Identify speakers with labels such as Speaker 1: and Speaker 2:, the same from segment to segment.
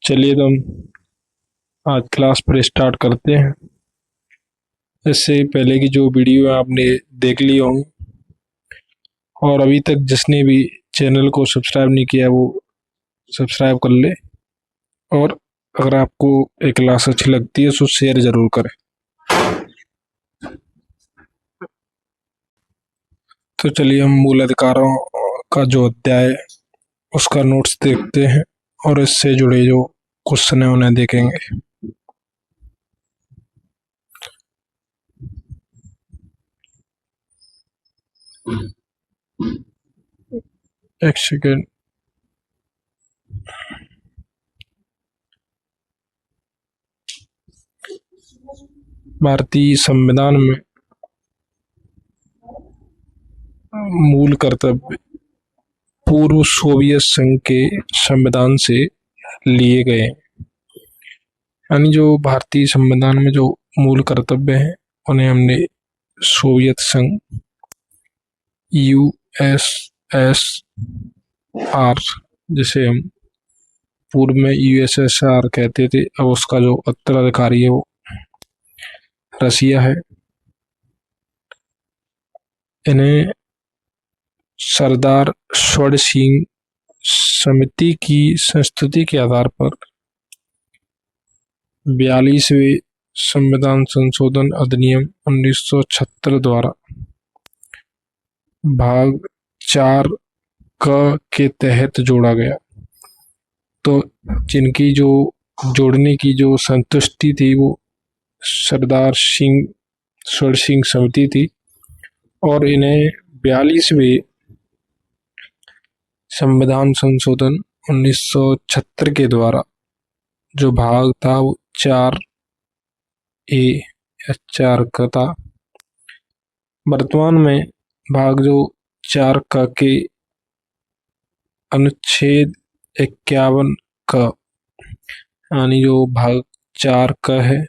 Speaker 1: चलिए तो हम आज क्लास पर स्टार्ट करते हैं। इससे पहले की जो वीडियो है आपने देख ली होंगी, और अभी तक जिसने भी चैनल को सब्सक्राइब नहीं किया वो सब्सक्राइब कर ले, और अगर आपको एक क्लास अच्छी लगती है तो शेयर ज़रूर करें। तो चलिए हम मूल अधिकारों का जो अध्याय है उसका नोट्स देखते हैं और इससे जुड़े जो क्वेश्चन है उन्हें देखेंगे। एक सेकेंड। भारतीय संविधान में मूल कर्तव्य पूर्व सोवियत संघ के संविधान से लिए गए हैं। यानी जो भारतीय संविधान में जो मूल कर्तव्य हैं उन्हें हमने सोवियत संघ USSR, जिसे हम पूर्व में USSR कहते थे, अब उसका जो उत्तराधिकारी है वो रसिया है, इन्हें सरदार स्वर्ण सिंह समिति की संस्तुति के आधार पर 42वें संविधान संशोधन अधिनियम 1976 द्वारा भाग 4 के तहत जोड़ा गया। तो जिनकी जो जोड़ने की जो संतुष्टि थी वो सरदार स्वर्ण सिंह समिति थी, और इन्हें 42वें संविधान संशोधन 1976 के द्वारा जो भाग था वो 4A या 4 का था। वर्तमान में भाग जो 4 का के अनुच्छेद 51 का, यानी जो भाग 4 का है,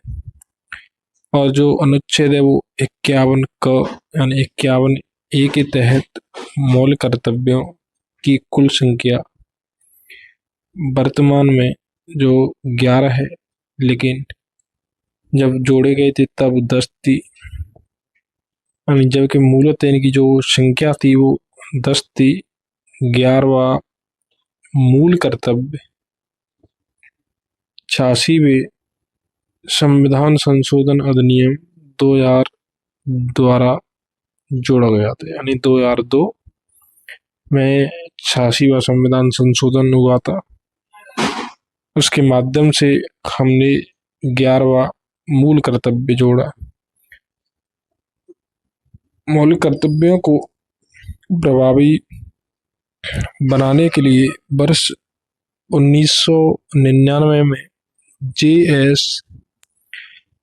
Speaker 1: और जो अनुच्छेद है वो 51 का यानी 51A के तहत मौलिक कर्तव्यों की कुल संख्या वर्तमान में जो 11 है, लेकिन जब जोड़े गए थे तब 10 थी। यानी जबकि मूलतः इनकी जो संख्या थी वो 10 थी। 11वां मूल कर्तव्य 86वें संविधान संशोधन अधिनियम 2000 द्वारा जोड़ा गया था। यानी 2002 में 86वां संविधान संशोधन हुआ था, उसके माध्यम से हमने 11वां मूल कर्तव्य जोड़ा। मौलिक कर्तव्यों को प्रभावी बनाने के लिए वर्ष 1999 में JS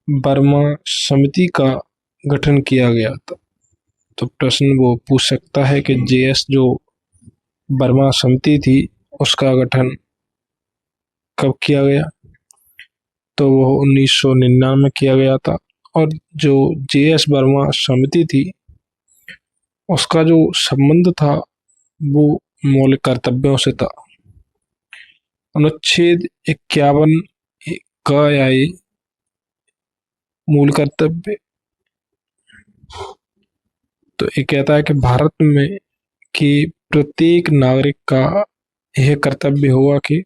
Speaker 1: वर्मा समिति का गठन किया गया था। तो प्रश्न वो पूछ सकता है कि JS जो वर्मा समिति थी उसका गठन कब किया गया, तो वो 1999 में किया गया था। और जो JS वर्मा समिति थी उसका जो संबंध था वो मौलिक कर्तव्यों से था। अनुच्छेद 51 का आए मूल कर्तव्य, तो ये कहता है कि भारत में कि प्रत्येक नागरिक का यह कर्तव्य होगा कि,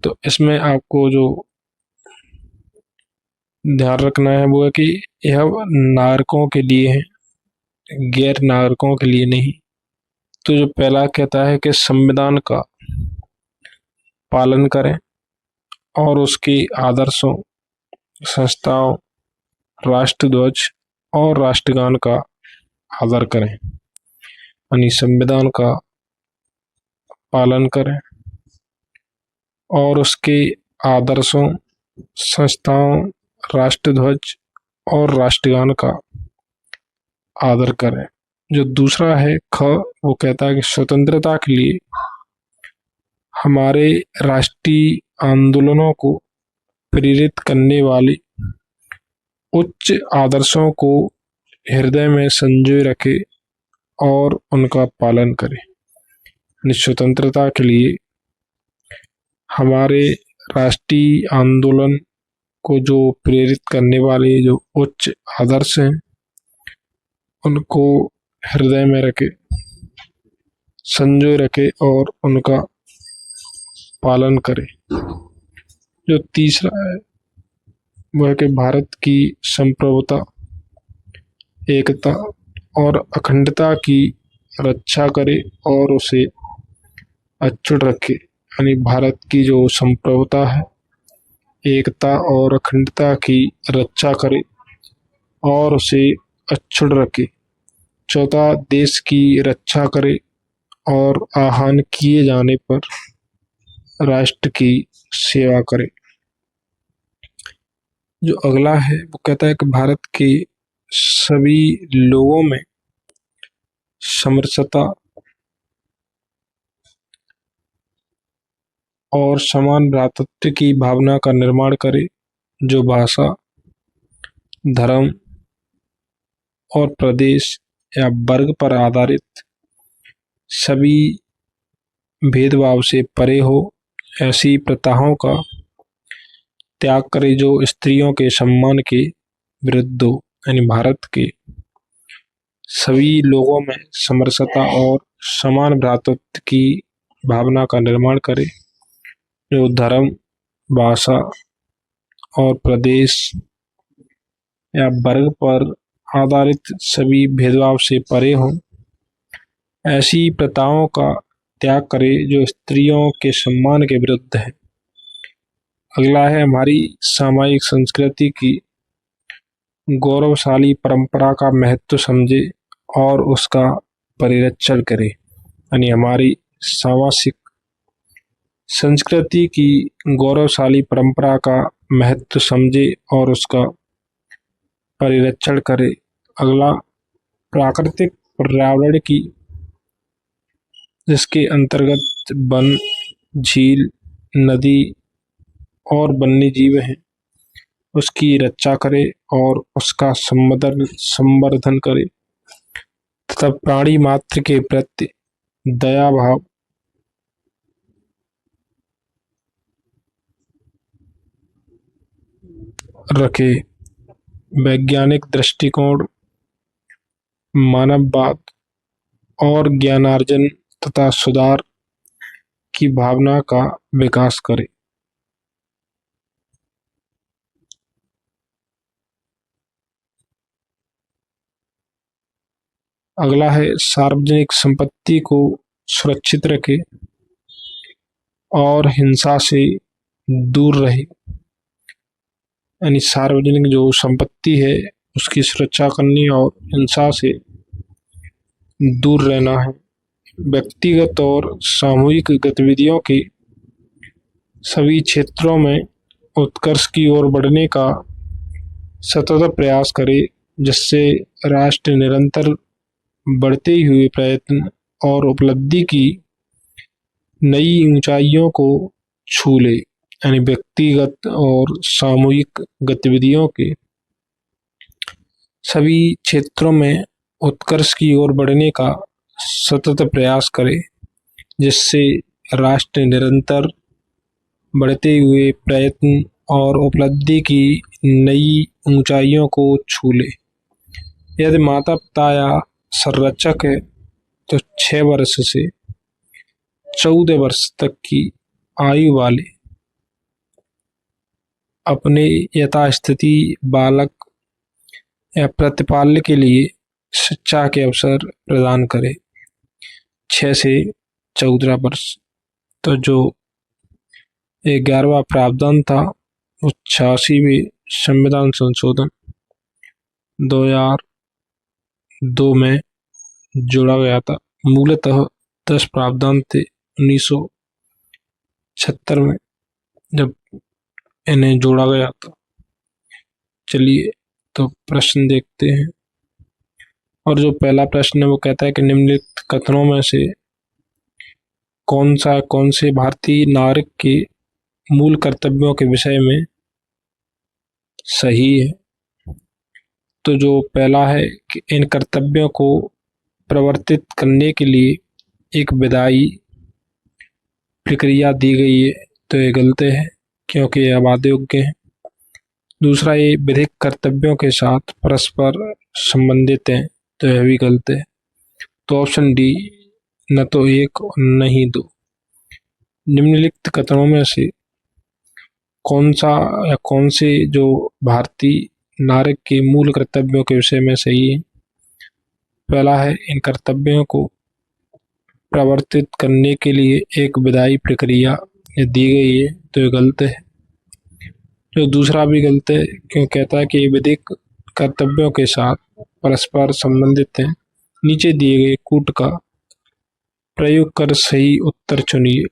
Speaker 1: तो इसमें आपको जो ध्यान रखना है वो है कि यह नागरिकों के लिए है, गैर नागरिकों के लिए नहीं। तो जो पहला कहता है कि संविधान का पालन करें और उसके आदर्शों, संस्थाओं, राष्ट्रध्वज और राष्ट्रगान का आदर करें। यानी संविधान का पालन करें और उसके आदर्शों, संस्थाओं, राष्ट्रध्वज और राष्ट्रगान का आदर करें। जो दूसरा है ख, वो कहता है कि स्वतंत्रता के लिए हमारे राष्ट्रीय आंदोलनों को प्रेरित करने वाली उच्च आदर्शों को हृदय में संजोए रखे और उनका पालन करें। स्वतंत्रता के लिए हमारे राष्ट्रीय आंदोलन को जो प्रेरित करने वाले जो उच्च आदर्श हैं उनको हृदय में रखे, संजोए रखे और उनका पालन करे। जो तीसरा है वह कि भारत की संप्रभुता, एकता और अखंडता की रक्षा करे और उसे अक्षुण्ण रखे। यानी भारत की जो संप्रभुता है, एकता और अखंडता की रक्षा करे और उसे अक्षुण्ण रखे। चौथा, देश की रक्षा करे और आह्वान किए जाने पर राष्ट्र की सेवा करे। जो अगला है वो कहता है कि भारत के सभी लोगों में समरसता और समान भ्रातृत्व की भावना का निर्माण करे, जो भाषा, धर्म और प्रदेश या वर्ग पर आधारित सभी भेदभाव से परे हो। ऐसी प्रथाओं का त्याग करे जो स्त्रियों के सम्मान के विरुद्ध हो। यानी भारत के सभी लोगों में समरसता और समान भ्रातृत्व की भावना का निर्माण करे, जो धर्म, भाषा और प्रदेश या वर्ग पर आधारित सभी भेदभाव से परे हों। ऐसी प्रथाओं का त्याग करे जो स्त्रियों के सम्मान के विरुद्ध है। अगला है हमारी सामाजिक संस्कृति की गौरवशाली परंपरा का महत्व समझे और उसका परिरक्षण करे। यानी हमारी सामाजिक संस्कृति की गौरवशाली परंपरा का महत्व समझे और उसका परिरक्षण करे। अगला, प्राकृतिक पर्यावरण की, जिसके अंतर्गत वन, झील, नदी और वन्य जीव हैं, उसकी रक्षा करे और उसका संवर्धन करे तथा प्राणी मात्र के प्रति दया भाव रखे। वैज्ञानिक दृष्टिकोण, मानववाद और ज्ञानार्जन तथा सुधार की भावना का विकास करे। अगला है सार्वजनिक संपत्ति को सुरक्षित रखे और हिंसा से दूर रहे। यानी सार्वजनिक जो संपत्ति है उसकी सुरक्षा करनी और हिंसा से दूर रहना है। व्यक्तिगत और सामूहिक गतिविधियों के सभी क्षेत्रों में उत्कर्ष की ओर बढ़ने का सतत प्रयास करे, जिससे राष्ट्र निरंतर बढ़ते हुए प्रयत्न और उपलब्धि की नई ऊंचाइयों को छू ले। यानी व्यक्तिगत और सामूहिक गतिविधियों के सभी क्षेत्रों में उत्कर्ष की ओर बढ़ने का सतत प्रयास करे, जिससे राष्ट्र निरंतर बढ़ते हुए प्रयत्न और उपलब्धि की नई ऊंचाइयों को छू ले। यदि माता पिता या संरक्षक है तो 6 वर्ष से 14 वर्ष तक की आयु वाले अपने यथास्थिति बालक या प्रतिपाल्य के लिए शिक्षा के अवसर प्रदान करे। 6 से 14 वर्ष। तो जो 11वां प्रावधान था वो 86वें संविधान संशोधन 2002 में जोड़ा गया था। मूलतः 10 प्रावधान थे 1976 में जब इन्हें जोड़ा गया था। चलिए तो प्रश्न देखते हैं। और जो पहला प्रश्न है वो कहता है कि निम्नलिखित कथनों में से कौन से भारतीय नागरिक के मूल कर्तव्यों के विषय में सही है। तो जो पहला है कि इन कर्तव्यों को प्रवर्तित करने के लिए एक विधायी प्रक्रिया दी गई है, तो ये गलत है, क्योंकि ये अबाध योग्य है। दूसरा, ये विधिक कर्तव्यों के साथ परस्पर संबंधित है, तो यह भी गलत है। तो ऑप्शन डी, न तो एक और न ही दो। निम्नलिखित कथनों में से कौन सा या कौन से जो भारतीय नागरिक के मूल कर्तव्यों के विषय में सही है? पहला है, इन कर्तव्यों को प्रवर्तित करने के लिए एक विधायी प्रक्रिया दी गई है, तो ये गलत है। जो दूसरा भी गलत है, क्यों कहता है कि ये विधिक कर्तव्यों के साथ परस्पर संबंधित है। नीचे दिए गए कूट का प्रयोग कर सही उत्तर चुनिए।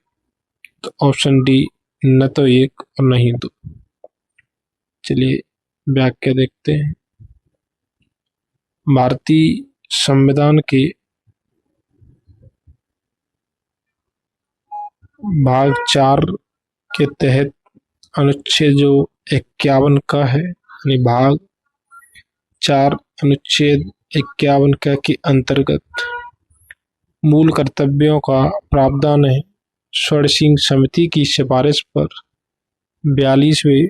Speaker 1: तो ऑप्शन डी, न तो एक और नहीं दो। चलिए व्याख्या देखते हैं। भारतीय संविधान के भाग 4 के तहत अनुच्छेद जो 51 का है, यानी भाग 4 अनुच्छेद 51 का के अंतर्गत मूल कर्तव्यों का प्रावधान है। स्वर्ण समिति की सिफारिश पर 42वें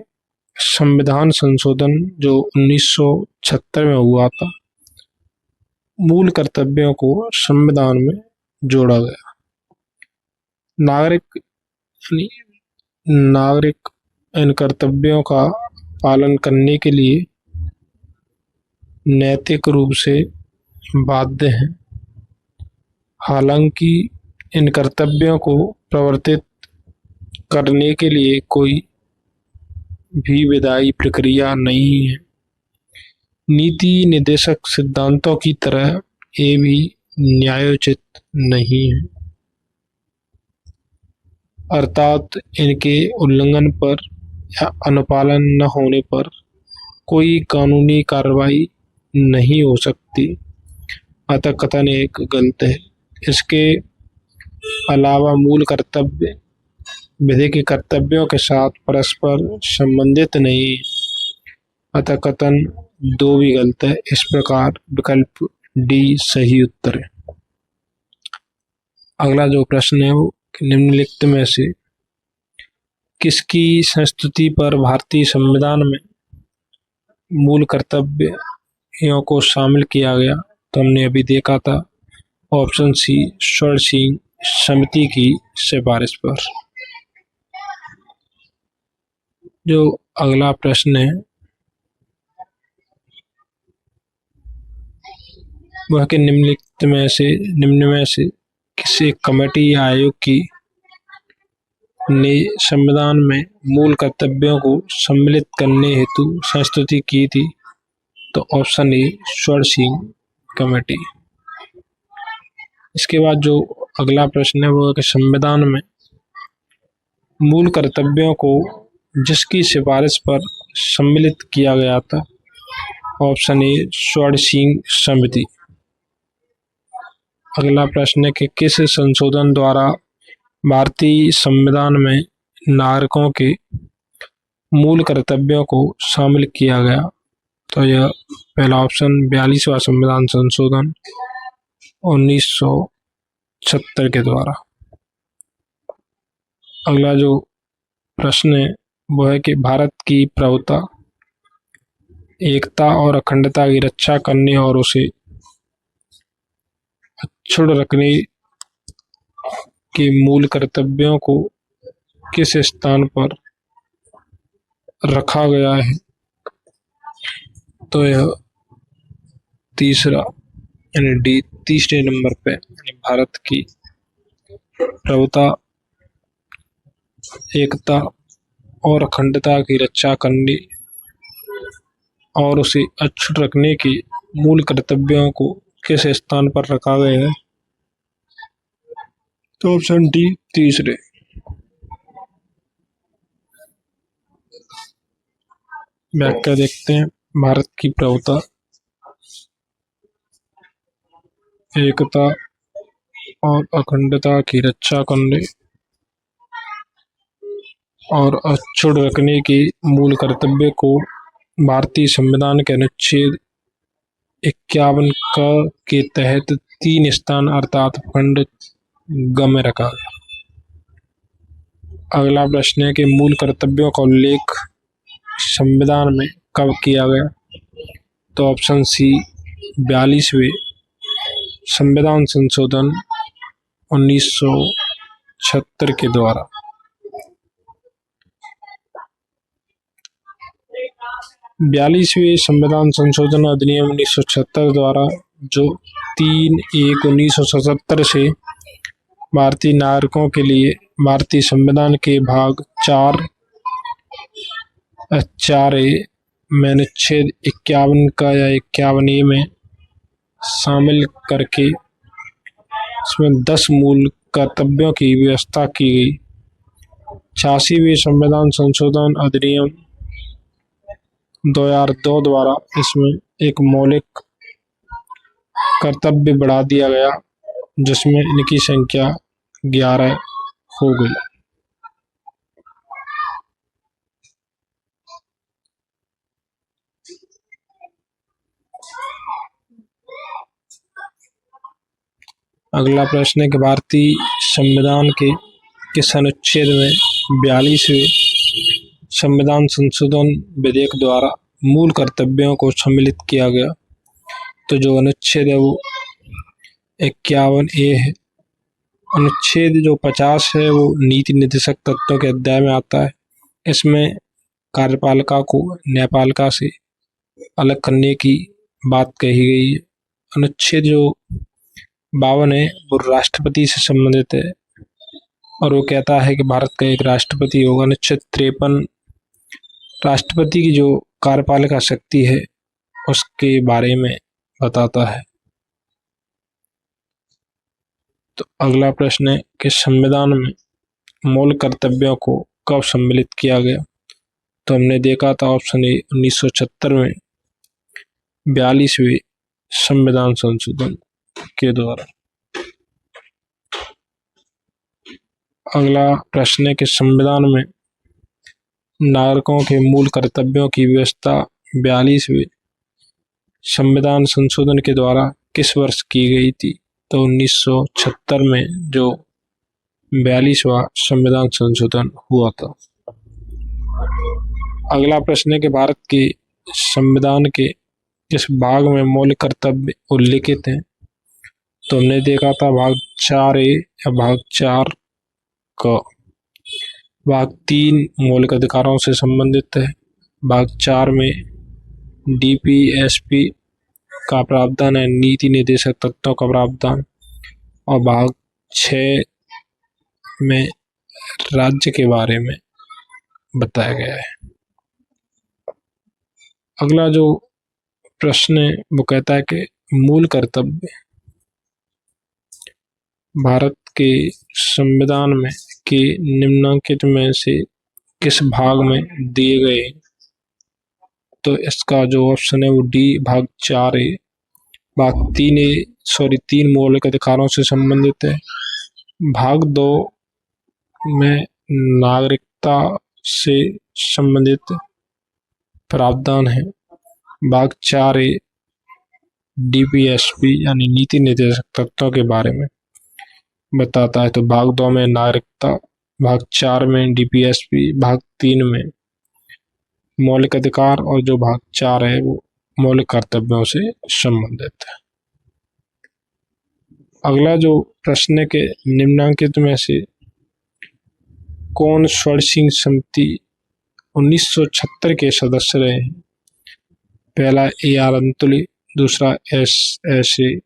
Speaker 1: संविधान संशोधन जो 1976 में हुआ था, मूल कर्तव्यों को संविधान में जोड़ा गया। नागरिक इन कर्तव्यों का पालन करने के लिए नैतिक रूप से बाध्य हैं। हालांकि इन कर्तव्यों को प्रवर्तित करने के लिए कोई भी विधायी प्रक्रिया नहीं है। नीति निर्देशक सिद्धांतों की तरह ये भी न्यायोचित नहीं है, अर्थात इनके उल्लंघन पर या अनुपालन न होने पर कोई कानूनी कार्रवाई नहीं हो सकती। अतः कथन एक गलत है। इसके अलावा मूल कर्तव्य विधि के कर्तव्यों के साथ परस्पर संबंधित नहीं, अतः कथन 2 भी गलत है। इस प्रकार विकल्प डी सही उत्तर है। अगला जो प्रश्न है वो निम्नलिखित में से किसकी संस्तुति पर भारतीय संविधान में मूल कर्तव्यों को शामिल किया गया? तो हमने अभी देखा था ऑप्शन सी, स्वर्ण समिति की सिफारिश पर। जो अगला प्रश्न है वह के निम्न में से किसी कमेटी या आयोग की ने संविधान में मूल कर्तव्यों को सम्मिलित करने हेतु संस्तुति की थी? तो ऑप्शन ए, स्वर्ण कमेटी। इसके बाद जो अगला प्रश्न है वो है कि संविधान में मूल कर्तव्यों को जिसकी सिफारिश पर सम्मिलित किया गया था? ऑप्शन ए, स्वर्ण समिति। अगला प्रश्न है कि किस संशोधन द्वारा भारतीय संविधान में नागरिकों के मूल कर्तव्यों को शामिल किया गया? तो यह पहला ऑप्शन 42वां संविधान संशोधन 1976 के द्वारा। अगला जो प्रश्न है वो है कि भारत की प्रभुता, एकता और अखंडता की रक्षा करने और उसे अक्षुण्ण रखने के मूल कर्तव्यों को किस स्थान पर रखा गया है? तो यह तीसरा यानी डी, तीसरे नंबर पे भारत की प्रभुता, एकता और अखंडता की रक्षा करने और उसे अक्षुण्ण रखने के मूल कर्तव्यों को किस स्थान पर रखा गया है? तो ऑप्शन डी, तीसरे। व्याख्या देखते हैं। भारत की प्रभुता, एकता और अखंडता की रक्षा करने और अक्षुण्ण रखने के मूल कर्तव्य को भारतीय संविधान के अनुच्छेद 51 के तहत 3 स्थान अर्थात खंड ग में रखा गया। अगला प्रश्न है कि मूल कर्तव्यों का उल्लेख संविधान में कब किया गया? तो ऑप्शन सी 42वें संविधान संशोधन 1976 के द्वारा। बयालीसवें संविधान संशोधन अधिनियम 1976 द्वारा जो 3/1/1977 से भारतीय नागरिकों के लिए भारतीय संविधान के भाग 4(4)(a) में अनुच्छेद 51 का या 51(a) में शामिल करके इसमें 10 मूल कर्तव्यों की व्यवस्था की गई। 86वें संविधान संशोधन अधिनियम 2002 द्वारा इसमें एक मौलिक कर्तव्य बढ़ा दिया गया जिसमें इनकी संख्या 11 हो गई। अगला प्रश्न है कि भारतीय संविधान के किस अनुच्छेद में 42वें संविधान संशोधन विधेयक द्वारा मूल कर्तव्यों को सम्मिलित किया गया? तो जो अनुच्छेद है वो 51(a) है। अनुच्छेद जो 50 है वो नीति निर्देशक तत्वों के अध्याय में आता है। इसमें कार्यपालिका को न्यायपालिका से अलग करने की बात कही गई है। अनुच्छेद जो 52 है वो राष्ट्रपति से संबंधित है और वो कहता है कि भारत का एक राष्ट्रपति होगा। अनुच्छेद 53 राष्ट्रपति की जो कार्यपालिका शक्ति है उसके बारे में बताता है। तो अगला प्रश्न है कि संविधान में मूल कर्तव्यों को कब सम्मिलित किया गया? तो हमने देखा था ऑप्शन ए 1976 में 42वें संविधान संशोधन के द्वारा। अगला प्रश्न है कि संविधान में नागरिकों के मूल कर्तव्यों की व्यवस्था 42वें संविधान संशोधन के द्वारा किस वर्ष की गई थी? तो 1976 में जो 42वां संविधान संशोधन हुआ था। अगला प्रश्न है कि भारत के संविधान के किस भाग में मौलिक कर्तव्य उल्लिखित हैं? तो हमने देखा था भाग 4(a) या भाग 4 का। भाग 3 मौलिक अधिकारों से संबंधित है। भाग 4 में DPSP का प्रावधान है, नीति निर्देशक तत्वों का प्रावधान, और भाग 6 में राज्य के बारे में बताया गया है। अगला जो प्रश्न है वो कहता है कि मूल कर्तव्य भारत के संविधान में के निम्नलिखित में से किस भाग में दिए गए? तो इसका जो ऑप्शन है वो डी भाग 4(a). भाग 3 मौलिक अधिकारों से संबंधित है। भाग 2 में नागरिकता से संबंधित प्रावधान है। भाग 4(a) DPSP यानी नीति निर्देशक तत्वों के बारे में बताता है। तो भाग 2 में नागरिकता, भाग 4 में DPSP, भाग 3 में मौलिक अधिकार और जो भाग 4 है वो मौलिक कर्तव्यों से संबंधित है। अगला जो प्रश्न है कि निम्नलिखित में से कौन स्वर्ण सिंह समिति 1976 के सदस्य रहे हैं? पहला AR अंतुली, दूसरा SA,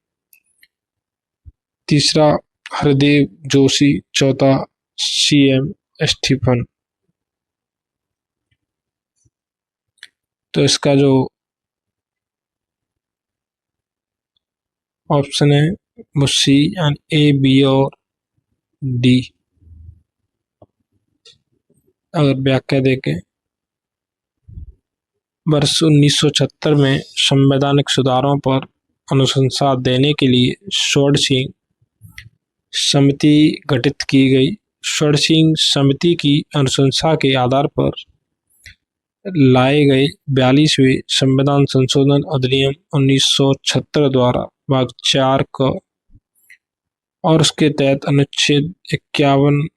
Speaker 1: तीसरा हरदेव जोशी, चौथा CM स्टीफन। तो इसका जो ऑप्शन है वो C यानी A, B और D। अगर व्याख्या देखें, वर्ष 1976 में संवैधानिक सुधारों पर अनुशंसा देने के लिए स्वर्ण सिंह समिति गठित की गई। स्वर्ण सिंह समिति की अनुशंसा के आधार पर लाए गए 42वें संविधान संशोधन अधिनियम 1976 द्वारा भाग 4 का और उसके तहत अनुच्छेद 51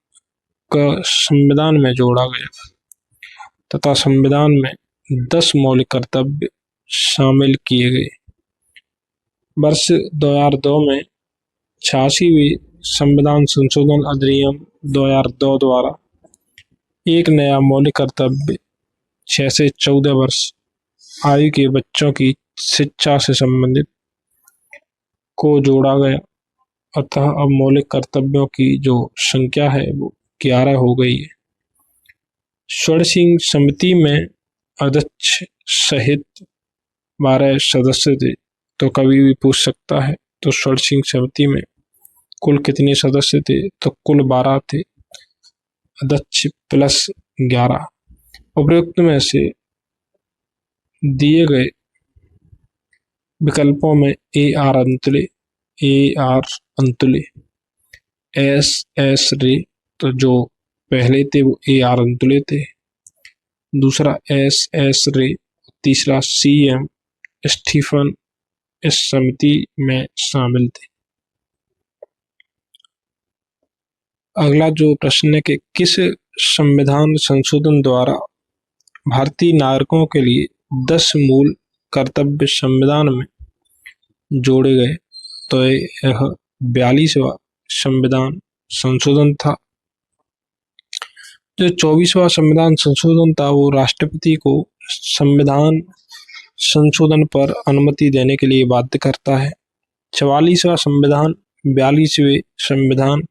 Speaker 1: का संविधान में जोड़ा गया तथा संविधान में 10 मौलिक कर्तव्य शामिल किए गए। वर्ष 2002 में 86वीं संविधान संशोधन अधिनियम 2002 द्वारा एक नया मौलिक कर्तव्य 6 से 14 वर्ष आयु के बच्चों की शिक्षा से संबंधित को जोड़ा गया। अतः अब मौलिक कर्तव्यों की जो संख्या है वो 11 हो गई है। षोडशी समिति में अध्यक्ष सहित 12 सदस्य थे। तो कभी भी पूछ सकता है तो षोडशी समिति में कुल कितने सदस्य थे, तो कुल 12 थे, अध्यक्ष प्लस 11। उपरोक्त में से दिए गए विकल्पों में A R Antule S S रे, तो जो पहले थे वो ए आर अंतुले थे, दूसरा एस एस रे, तीसरा सी एम स्टीफन इस समिति में शामिल थे। अगला जो प्रश्न है कि किस संविधान संशोधन द्वारा भारतीय नागरिकों के लिए 10 मूल कर्तव्य संविधान में जोड़े गए, तो यह 42वां संविधान संशोधन था। जो 24वां संविधान संशोधन था वो राष्ट्रपति को संविधान संशोधन पर अनुमति देने के लिए बाध्य करता है। 44वां संविधान 42वें संविधान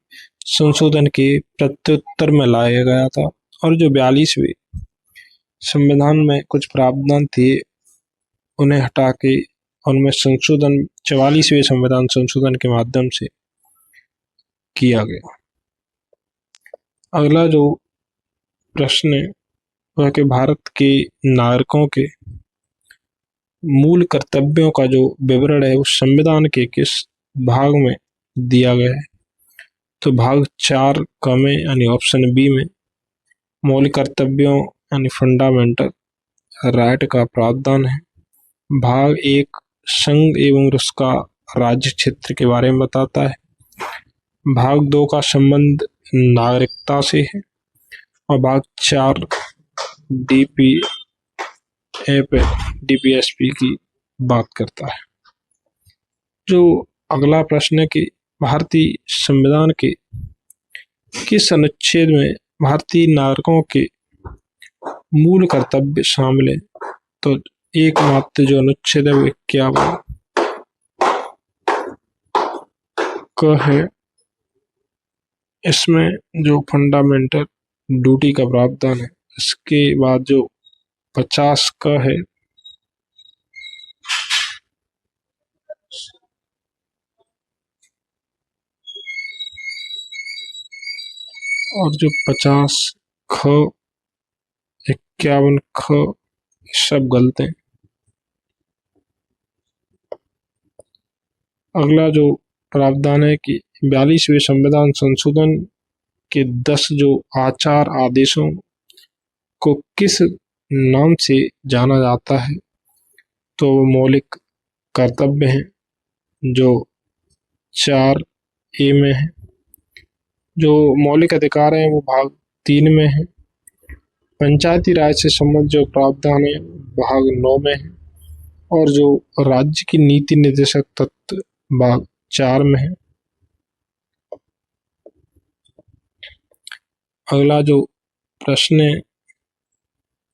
Speaker 1: संशोधन के प्रत्युत्तर में लाया गया था और जो 42वें संविधान में कुछ प्रावधान थे उन्हें हटा के उनमें संशोधन 44वें संविधान संशोधन के माध्यम से किया गया। अगला जो प्रश्न है वह कि भारत के नागरिकों के मूल कर्तव्यों का जो विवरण है उस संविधान के किस भाग में दिया गया है, तो भाग 4 क में यानी ऑप्शन बी में मौलिक कर्तव्यों यानी फंडामेंटल राइट का प्रावधान है। भाग 1 संघ एवं उसका राज्य क्षेत्र के बारे में बताता है। भाग 2 का संबंध नागरिकता से है और भाग 4 डीपीएसपी की बात करता है। जो अगला प्रश्न है कि भारतीय संविधान के किस अनुच्छेद में भारतीय नागरिकों के मूल कर्तव्य शामिल है, तो एकमात्र जो अनुच्छेद है वो 51 का है। इसमें जो फंडामेंटल ड्यूटी का प्रावधान है, इसके बाद जो 50 का है और जो 50 ख 51 ख सब गलत हैं। अगला जो प्रावधान है कि 42वें संविधान संशोधन के 10 जो आचार आदेशों को किस नाम से जाना जाता है, तो मौलिक कर्तव्य हैं जो 4A में है। जो मौलिक अधिकार हैं वो भाग 3 में है। पंचायती राज से संबंधित जो प्रावधान है भाग 9 में है और जो राज्य की नीति निर्देशक तत्व भाग 4 में है। अगला जो प्रश्न है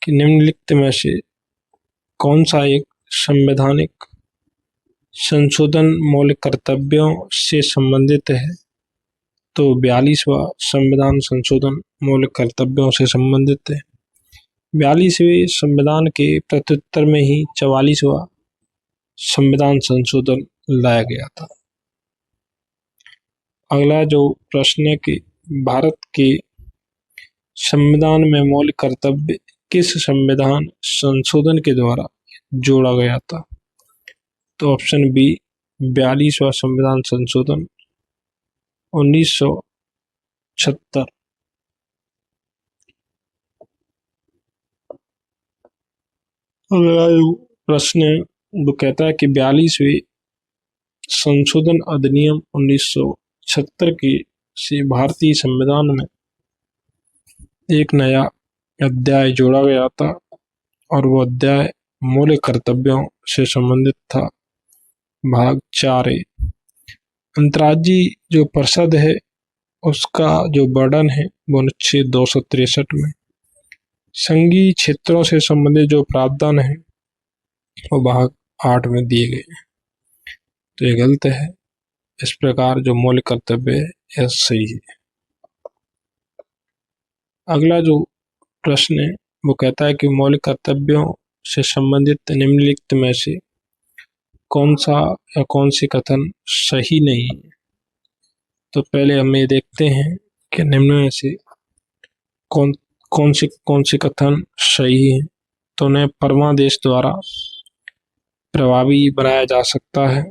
Speaker 1: कि निम्नलिखित में से कौन सा एक संवैधानिक संशोधन मौलिक कर्तव्यों से संबंधित है, तो 42वां संविधान संशोधन मौलिक कर्तव्यों से संबंधित है। 42वें संविधान के प्रत्युत्तर में ही 44वां संविधान संशोधन लाया गया था। अगला जो प्रश्न है कि भारत के संविधान में मौलिक कर्तव्य किस संविधान संशोधन के द्वारा जोड़ा गया था, तो ऑप्शन बी 42वां संविधान संशोधन 1976। अगला जो प्रश्न है वो कहता है कि 42वें संशोधन अधिनियम 1976 के से भारतीय संविधान में एक नया अध्याय जोड़ा गया था और वो अध्याय मौलिक कर्तव्यों से संबंधित था। भाग 4A। अंतर्राज्यीय जो परिषद है उसका जो वर्णन है वो अनुच्छेद 263 में। संघीय क्षेत्रों से संबंधित जो प्रावधान है वो भाग 8 में दिए गए हैं। तो ये गलत है। इस प्रकार जो मौलिक कर्तव्य है यह सही है। अगला जो प्रश्न है वो कहता है कि मौलिक कर्तव्यों से संबंधित निम्नलिखित में से कौन सा या कौन सी कथन सही नहीं है। तो पहले हम ये देखते हैं कि निम्न में से कौन सी कथन सही है। तो उन्हें परमादेश द्वारा प्रभावी बनाया जा सकता है।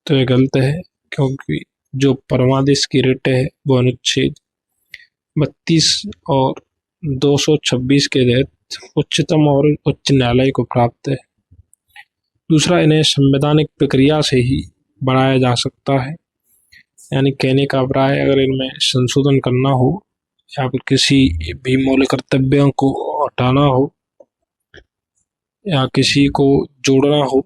Speaker 1: तो ये गलत है, क्योंकि जो परमादेश की रिट है वो अनुच्छेद 32 और 226 के तहत उच्चतम और उच्च न्यायालय को प्राप्त है। दूसरा, इन्हें संवैधानिक प्रक्रिया से ही बनाया जा सकता है, यानी कहने का अभिप्राय अगर इनमें संशोधन करना हो या फिर किसी भी मौलिक कर्तव्यों को हटाना हो या किसी को जोड़ना हो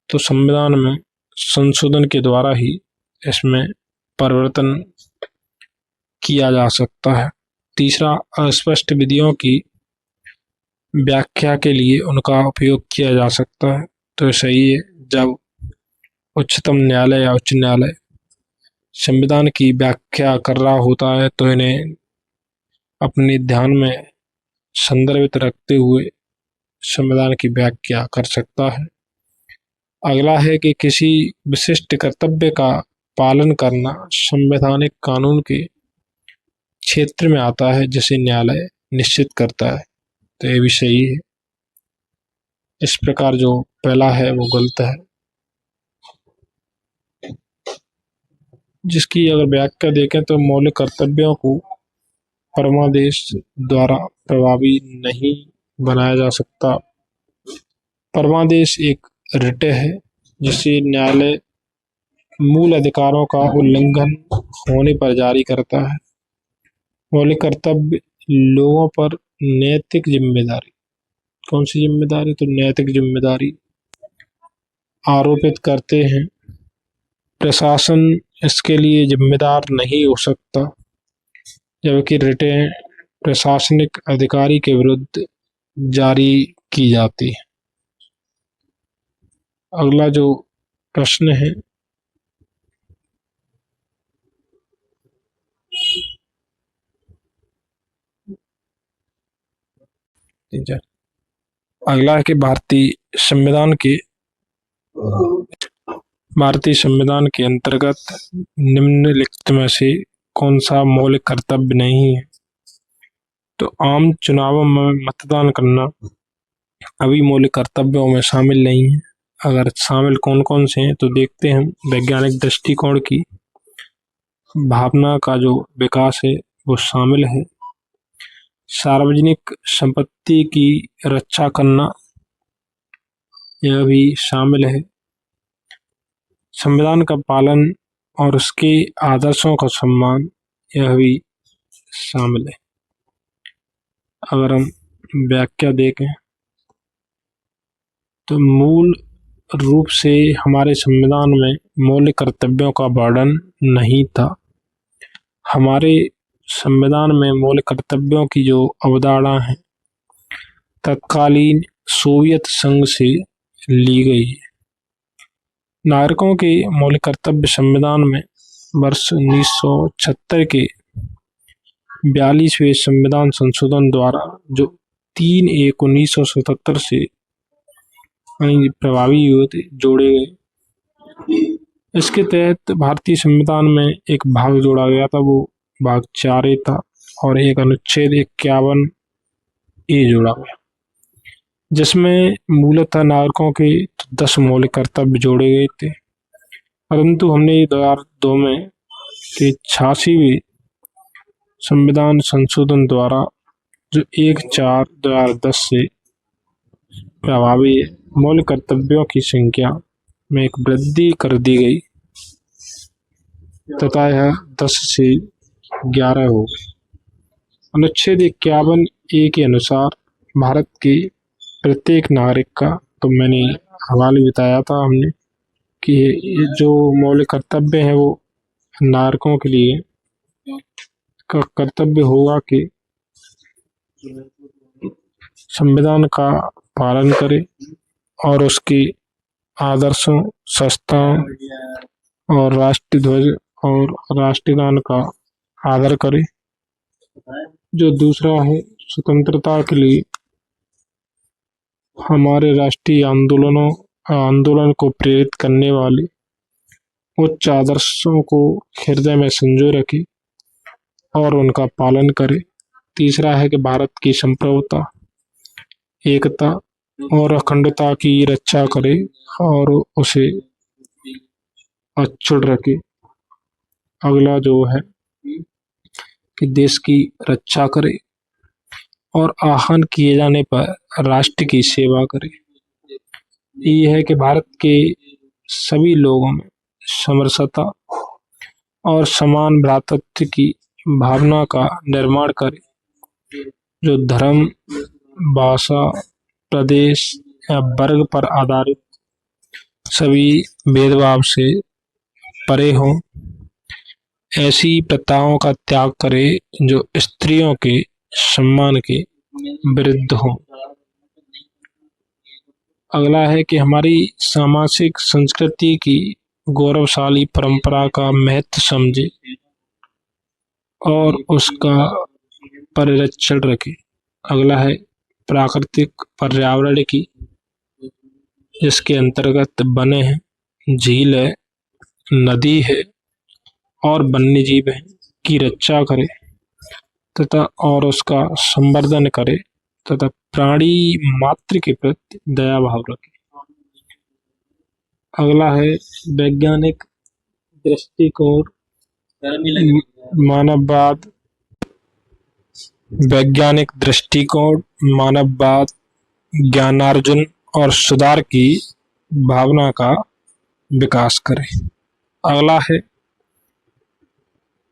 Speaker 1: तो संविधान में संशोधन के द्वारा ही इसमें परिवर्तन किया जा सकता है। तीसरा, अस्पष्ट विधियों की व्याख्या के लिए उनका उपयोग किया जा सकता है। तो सही है, जब उच्चतम न्यायालय या उच्च न्यायालय संविधान की व्याख्या कर रहा होता है तो इन्हें अपने ध्यान में संदर्भित रखते हुए संविधान की व्याख्या कर सकता है। अगला है कि किसी विशिष्ट कर्तव्य का पालन करना संवैधानिक कानून के क्षेत्र में आता है जिसे न्यायालय निश्चित करता है। तो ये भी सही है। इस प्रकार जो पहला है वो गलत है, जिसकी अगर व्याख्या देखें तो मौलिक कर्तव्यों को परमादेश द्वारा प्रभावी नहीं बनाया जा सकता। परमादेश एक रिट है जिसे न्यायालय मूल अधिकारों का उल्लंघन होने पर जारी करता है। मौलिक कर्तव्य लोगों पर नैतिक जिम्मेदारी, कौन सी जिम्मेदारी? तो नैतिक जिम्मेदारी आरोपित करते हैं। प्रशासन इसके लिए जिम्मेदार नहीं हो सकता, जबकि रिटें प्रशासनिक अधिकारी के विरुद्ध जारी की जाती है। अगला जो प्रश्न है अगला है कि भारतीय संविधान के अंतर्गत निम्नलिखित में से कौन सा मौलिक कर्तव्य नहीं है। तो आम चुनावों में मतदान करना अभी मौलिक कर्तव्यों में शामिल नहीं है। अगर शामिल कौन कौन से हैं तो देखते हैं। वैज्ञानिक दृष्टिकोण की भावना का जो विकास है वो शामिल है। सार्वजनिक संपत्ति की रक्षा करना यह भी शामिल है। संविधान का पालन और उसके आदर्शों का सम्मान यह भी शामिल है। अगर हम व्याख्या देखें तो मूल रूप से हमारे संविधान में मौलिक कर्तव्यों का वर्णन नहीं था। हमारे संविधान में मौलिक कर्तव्यों की जो अवधारणा है तत्कालीन सोवियत संघ से ली गई है। नागरिकों के मौलिक कर्तव्य संविधान में वर्ष 1976 के 42वें संविधान संशोधन द्वारा जो 3/1/1977 से प्रभावी हुए थे, जोड़े गए। इसके तहत भारतीय संविधान में एक भाग जोड़ा गया था, वो भाग 4A था, और एक अनुच्छेद 51A जोड़ा गया, जिसमें मूलतः नागरिकों के 10 मौलिक कर्तव्य जोड़े गए थे। परंतु हमने 2002 में 86वें संविधान संशोधन द्वारा जो 1/4/2010 से प्रभावी मौलिक कर्तव्यों की संख्या में एक वृद्धि कर दी गई तथा यह 10 से 11 हो गई। अनुच्छेद 51A के अनुसार भारत के प्रत्येक नागरिक का, तो मैंने हवाले बताया था हमने कि ये जो मौलिक कर्तव्य है वो नागरिकों के लिए का कर्तव्य होगा कि संविधान का पालन करे और उसके आदर्शों, संस्थाओं और राष्ट्रीय ध्वज और राष्ट्रगान का आदर करे। जो दूसरा है, स्वतंत्रता के लिए हमारे राष्ट्रीय आंदोलन को प्रेरित करने वाले उच्च आदर्शों को हृदय में संजोए रखे और उनका पालन करे। तीसरा है कि भारत की संप्रभुता, एकता और अखंडता की रक्षा करे और उसे अक्षुण्ण रखे। अगला जो है कि देश की रक्षा करे और आह्वान किए जाने पर राष्ट्र की सेवा करे। ये है कि भारत के सभी लोगों में समरसता और समान भ्रातृत्व की भावना का निर्माण करे, जो धर्म, भाषा, प्रदेश या वर्ग पर आधारित सभी भेदभाव से परे हों। ऐसी प्रथाओं का त्याग करे जो स्त्रियों के सम्मान के विरुद्ध हों। अगला है कि हमारी सामाजिक संस्कृति की गौरवशाली परंपरा का महत्व समझे और उसका परिरक्षण रखे। अगला है प्राकृतिक पर्यावरण की, जिसके अंतर्गत वने हैं, झील है, नदी है और वन्य जीव है की रक्षा करे तथा और उसका संवर्धन करे तथा प्राणी मात्र के प्रति दया भाव रखे। अगला है वैज्ञानिक दृष्टिकोण, मानववाद, वैज्ञानिक दृष्टिकोण, मानववाद, ज्ञानार्जन और सुधार की भावना का विकास करे। अगला है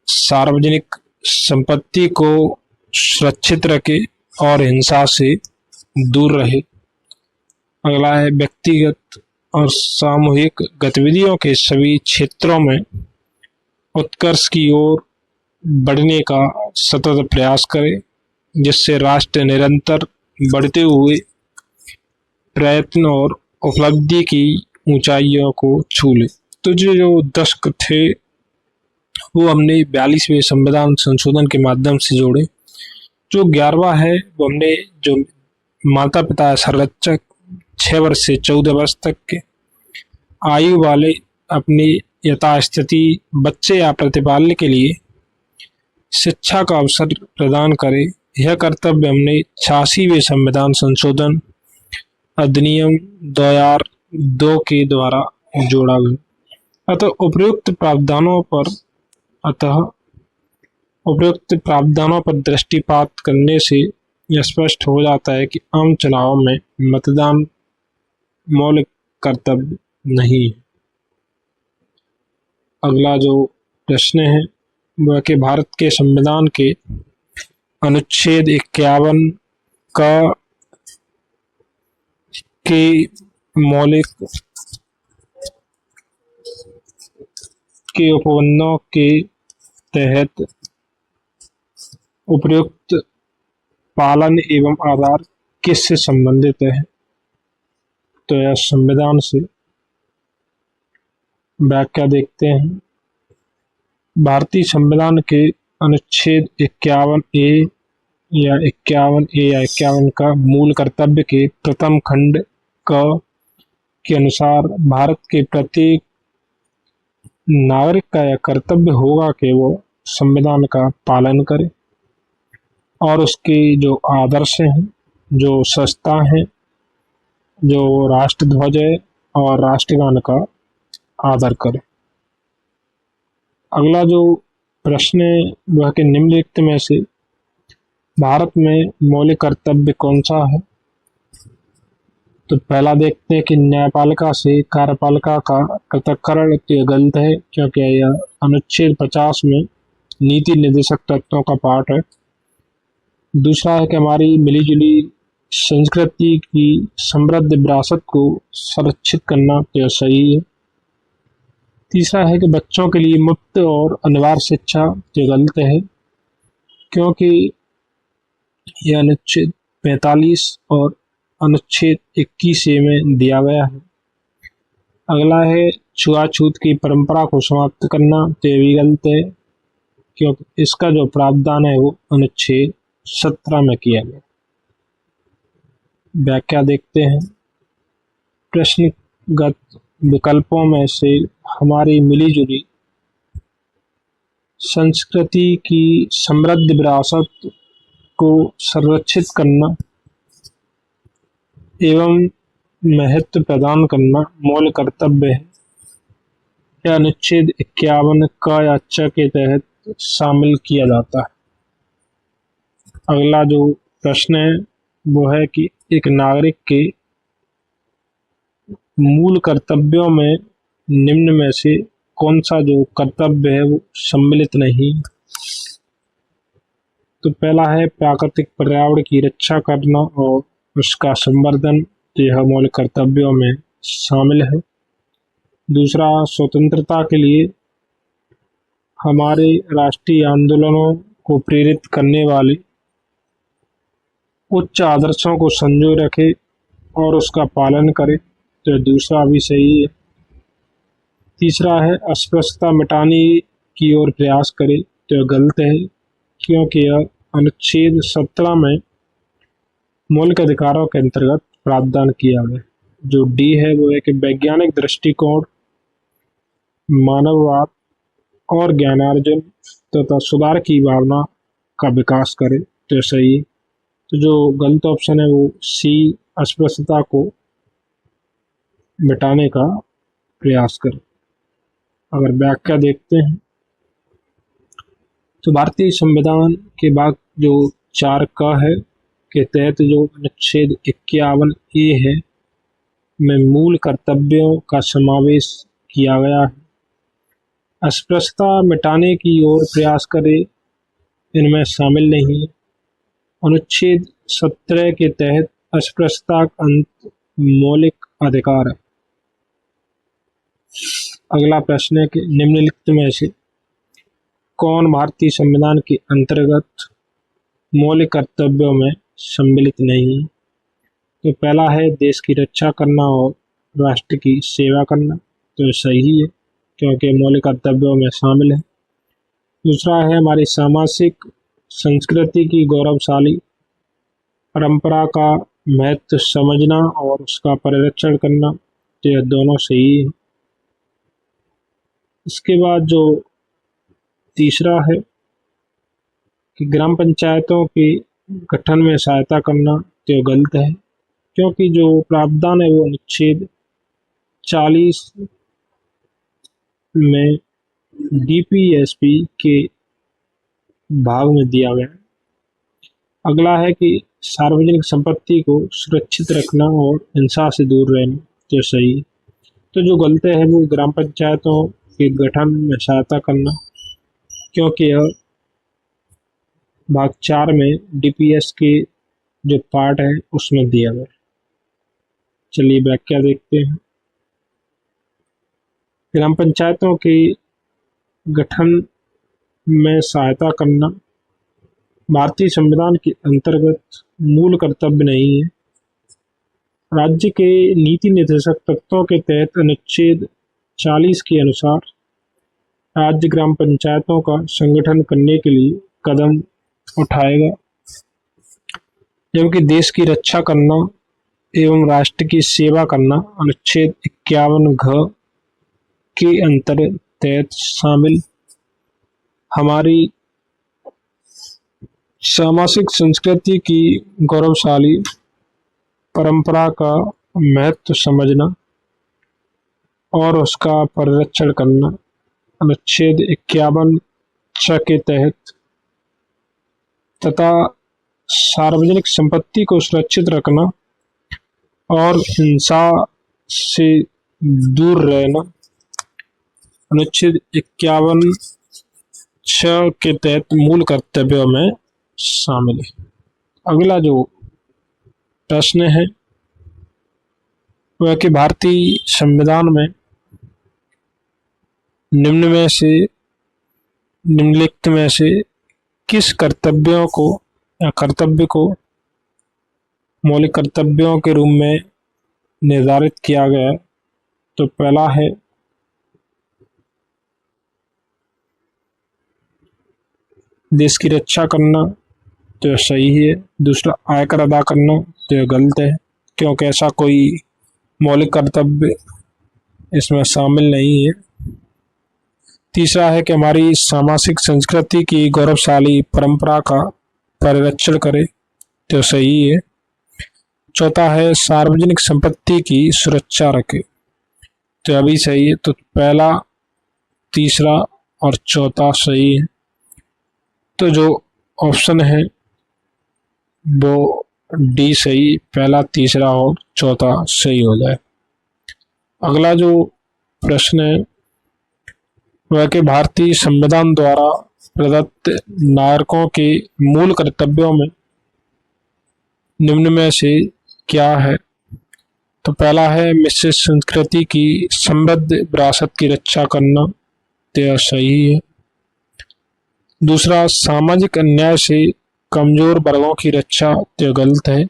Speaker 1: सार्वजनिक संपत्ति को सुरक्षित रखे और हिंसा से दूर रहे। अगला है व्यक्तिगत और सामूहिक गतिविधियों के सभी क्षेत्रों में उत्कर्ष की ओर बढ़ने का सतत प्रयास करे, जिससे राष्ट्र निरंतर बढ़ते हुए प्रयत्न और उपलब्धि की ऊंचाइयों को छू ले। तो जो दशक थे वो हमने 42वें संविधान संशोधन के माध्यम से जोड़े। जो 11वां है वो हमने जो माता पिता संरक्षक 6 वर्ष से 14 वर्ष तक के आयु वाले अपनी यथास्थिति बच्चे या प्रतिपालने के लिए शिक्षा का अवसर प्रदान करे। यह कर्तव्य हमने 86वें संविधान संशोधन अधिनियम 2002 के द्वारा जोड़ा गया। अतः उपयुक्त प्रावधानों पर दृष्टिपात करने से यह स्पष्ट हो जाता है कि आम चुनाव में मतदान मौलिक कर्तव्य नहीं है। अगला जो प्रश्न है वह कि भारत के संविधान के अनुच्छेद 51 का के मौलिक के उपबंधों के तहत उपयुक्त पालन एवं आधार किससे संबंधित है? तो यह संविधान से। व्याख्या देखते हैं। भारतीय संविधान के अनुच्छेद 51A या 51 का मूल कर्तव्य के प्रथम खंड के अनुसार भारत के प्रत्येक नागरिक का यह कर्तव्य होगा कि वो संविधान का पालन करे और उसके जो आदर्श हैं, जो संस्था हैं, जो राष्ट्र ध्वज है और राष्ट्रगान का आदर करे। अगला जो प्रश्न है वह कि निम्नलिखित में से भारत में मौलिक कर्तव्य कौन सा है? तो पहला देखते हैं कि न्यायपालिका से कार्यपालिका का पृथक्करण गलत है, क्योंकि यह अनुच्छेद 50 में नीति निर्देशक तत्वों का पाठ है। दूसरा है कि हमारी मिली-जुली संस्कृति की समृद्ध विरासत को संरक्षित करना तो सही है। तीसरा है कि बच्चों के लिए मुफ्त और अनिवार्य शिक्षा तो गलत है, क्योंकि यह अनुच्छेद 45 और अनुच्छेद 21 में दिया गया है। अगला है छुआछूत की परंपरा को समाप्त करना तो ये भी गलत है, क्योंकि इसका जो प्रावधान है वो अनुच्छेद 17 में किया गया। व्याख्या देखते हैं। प्रश्नगत विकल्पों में से हमारी मिलीजुली संस्कृति की समृद्ध विरासत को संरक्षित करना एवं महत्व प्रदान करना मूल कर्तव्य है। यह अनुच्छेद 51 का या च के तहत शामिल किया जाता है। अगला जो प्रश्न है वो है कि एक नागरिक के मूल कर्तव्यों में निम्न में से कौन सा जो कर्तव्य है वो सम्मिलित नहीं। तो पहला है प्राकृतिक पर्यावरण की रक्षा करना और उसका संवर्धन, यह मूल कर्तव्यों में शामिल है। दूसरा, स्वतंत्रता के लिए हमारे राष्ट्रीय आंदोलनों को प्रेरित करने वाले उच्च आदर्शों को संजोए रखे और उसका पालन करे, तो दूसरा भी सही है। तीसरा है अस्पृश्यता मिटाने की ओर प्रयास करे, तो गलत है, क्योंकि यह अनुच्छेद 17 में मौलिक अधिकारों के अंतर्गत प्रावधान किया गया। जो डी है वो है कि वैज्ञानिक दृष्टिकोण, मानववाद और ज्ञानार्जन तथा सुधार की भावना का विकास करे, तो सही। तो जो गलत ऑप्शन है वो सी, अस्पृश्यता को मिटाने का प्रयास करे। अगर व्याख्या देखते हैं तो भारतीय संविधान के भाग जो 4 का है के तहत जो अनुच्छेद 51 ए है में मूल कर्तव्यों का समावेश किया गया है। अस्पृश्यता मिटाने की ओर प्रयास करे इनमें शामिल नहीं। अनुच्छेद 17 के तहत अस्पृश्यता अंत मौलिक अधिकार है। अगला प्रश्न है कि निम्नलिखित में से कौन भारतीय संविधान के अंतर्गत मौलिक कर्तव्यों में सम्मिलित नहीं है। तो पहला है देश की रक्षा करना और राष्ट्र की सेवा करना, तो सही है, क्योंकि मौलिक कर्तव्यों में शामिल है। दूसरा है हमारी सामाजिक संस्कृति की गौरवशाली परंपरा का महत्व समझना और उसका परिरक्षण करना, तो यह दोनों सही है। इसके बाद जो तीसरा है कि ग्राम पंचायतों के गठन में सहायता करना, तो गलत है, क्योंकि जो प्रावधान है वो अनुच्छेद 40 में डीपीएसपी के भाग में दिया गया है। अगला है कि सार्वजनिक संपत्ति को सुरक्षित रखना और हिंसा से दूर रहना, तो सही। तो जो गलत है वो ग्राम पंचायतों के गठन में सहायता करना, क्योंकि यह भाग 4 में डीपीएस के जो पार्ट है उसमें दिया गया। चलिए व्याख्या देखते हैं। ग्राम पंचायतों के गठन में सहायता करना भारतीय संविधान के अंतर्गत मूल कर्तव्य नहीं है। राज्य के नीति निर्देशक तत्वों के तहत अनुच्छेद 40 के अनुसार राज्य ग्राम पंचायतों का संगठन करने के लिए कदम उठाएगा, जबकि देश की रक्षा करना एवं राष्ट्र की सेवा करना अनुच्छेद 51 घ के तहत शामिल हमारी सामाजिक संस्कृति की गौरवशाली परंपरा का महत्व समझना और उसका परिरक्षण करना अनुच्छेद 51 के तहत तथा सार्वजनिक संपत्ति को सुरक्षित रखना और हिंसा से दूर रहना अनुच्छेद 51 के तहत मूल कर्तव्यों में शामिल है। अगला जो प्रश्न है वह कि भारतीय संविधान में निम्नलिखित में से किस कर्तव्य को मौलिक कर्तव्यों के रूप में निर्धारित किया गया है? तो पहला है देश की रक्षा करना, तो यह सही है। दूसरा, आयकर अदा करना, तो यह गलत है क्योंकि ऐसा कोई मौलिक कर्तव्य इसमें शामिल नहीं है। तीसरा है कि हमारी सामाजिक संस्कृति की गौरवशाली परंपरा का परिरक्षण करे, तो सही है। चौथा है सार्वजनिक संपत्ति की सुरक्षा रखे, तो अभी सही है। तो पहला, तीसरा और चौथा सही है। तो जो ऑप्शन है वो डी सही, पहला, तीसरा और चौथा सही हो जाए। अगला जो प्रश्न है वह कि भारतीय संविधान द्वारा प्रदत्त नागरिकों के मूल कर्तव्यों में निम्न में से क्या है? तो पहला है मिश्रित संस्कृति की समृद्ध विरासत की रक्षा करना, तो यह सही है। दूसरा, सामाजिक अन्याय से कमजोर वर्गों की रक्षा, तो गलत है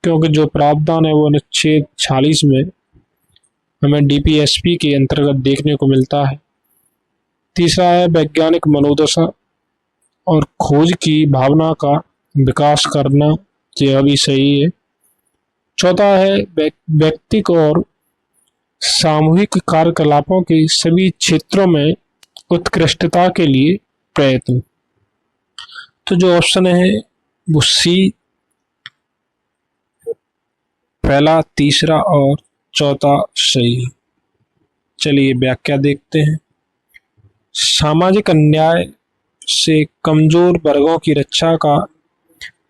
Speaker 1: क्योंकि जो प्रावधान है वो अनुच्छेद 46 में हमें डीपीएसपी के अंतर्गत देखने को मिलता है। तीसरा है वैज्ञानिक मनोदशा और खोज की भावना का विकास करना, तो यह भी सही है। चौथा है व्यक्तिक और सामूहिक कार्यकलापों के सभी क्षेत्रों में उत्कृष्टता के लिए प्रयत्न। तो जो ऑप्शन है वो सी, पहला, तीसरा और चौथा सही है। चलिए व्याख्या देखते हैं। सामाजिक अन्याय से कमजोर वर्गों की रक्षा का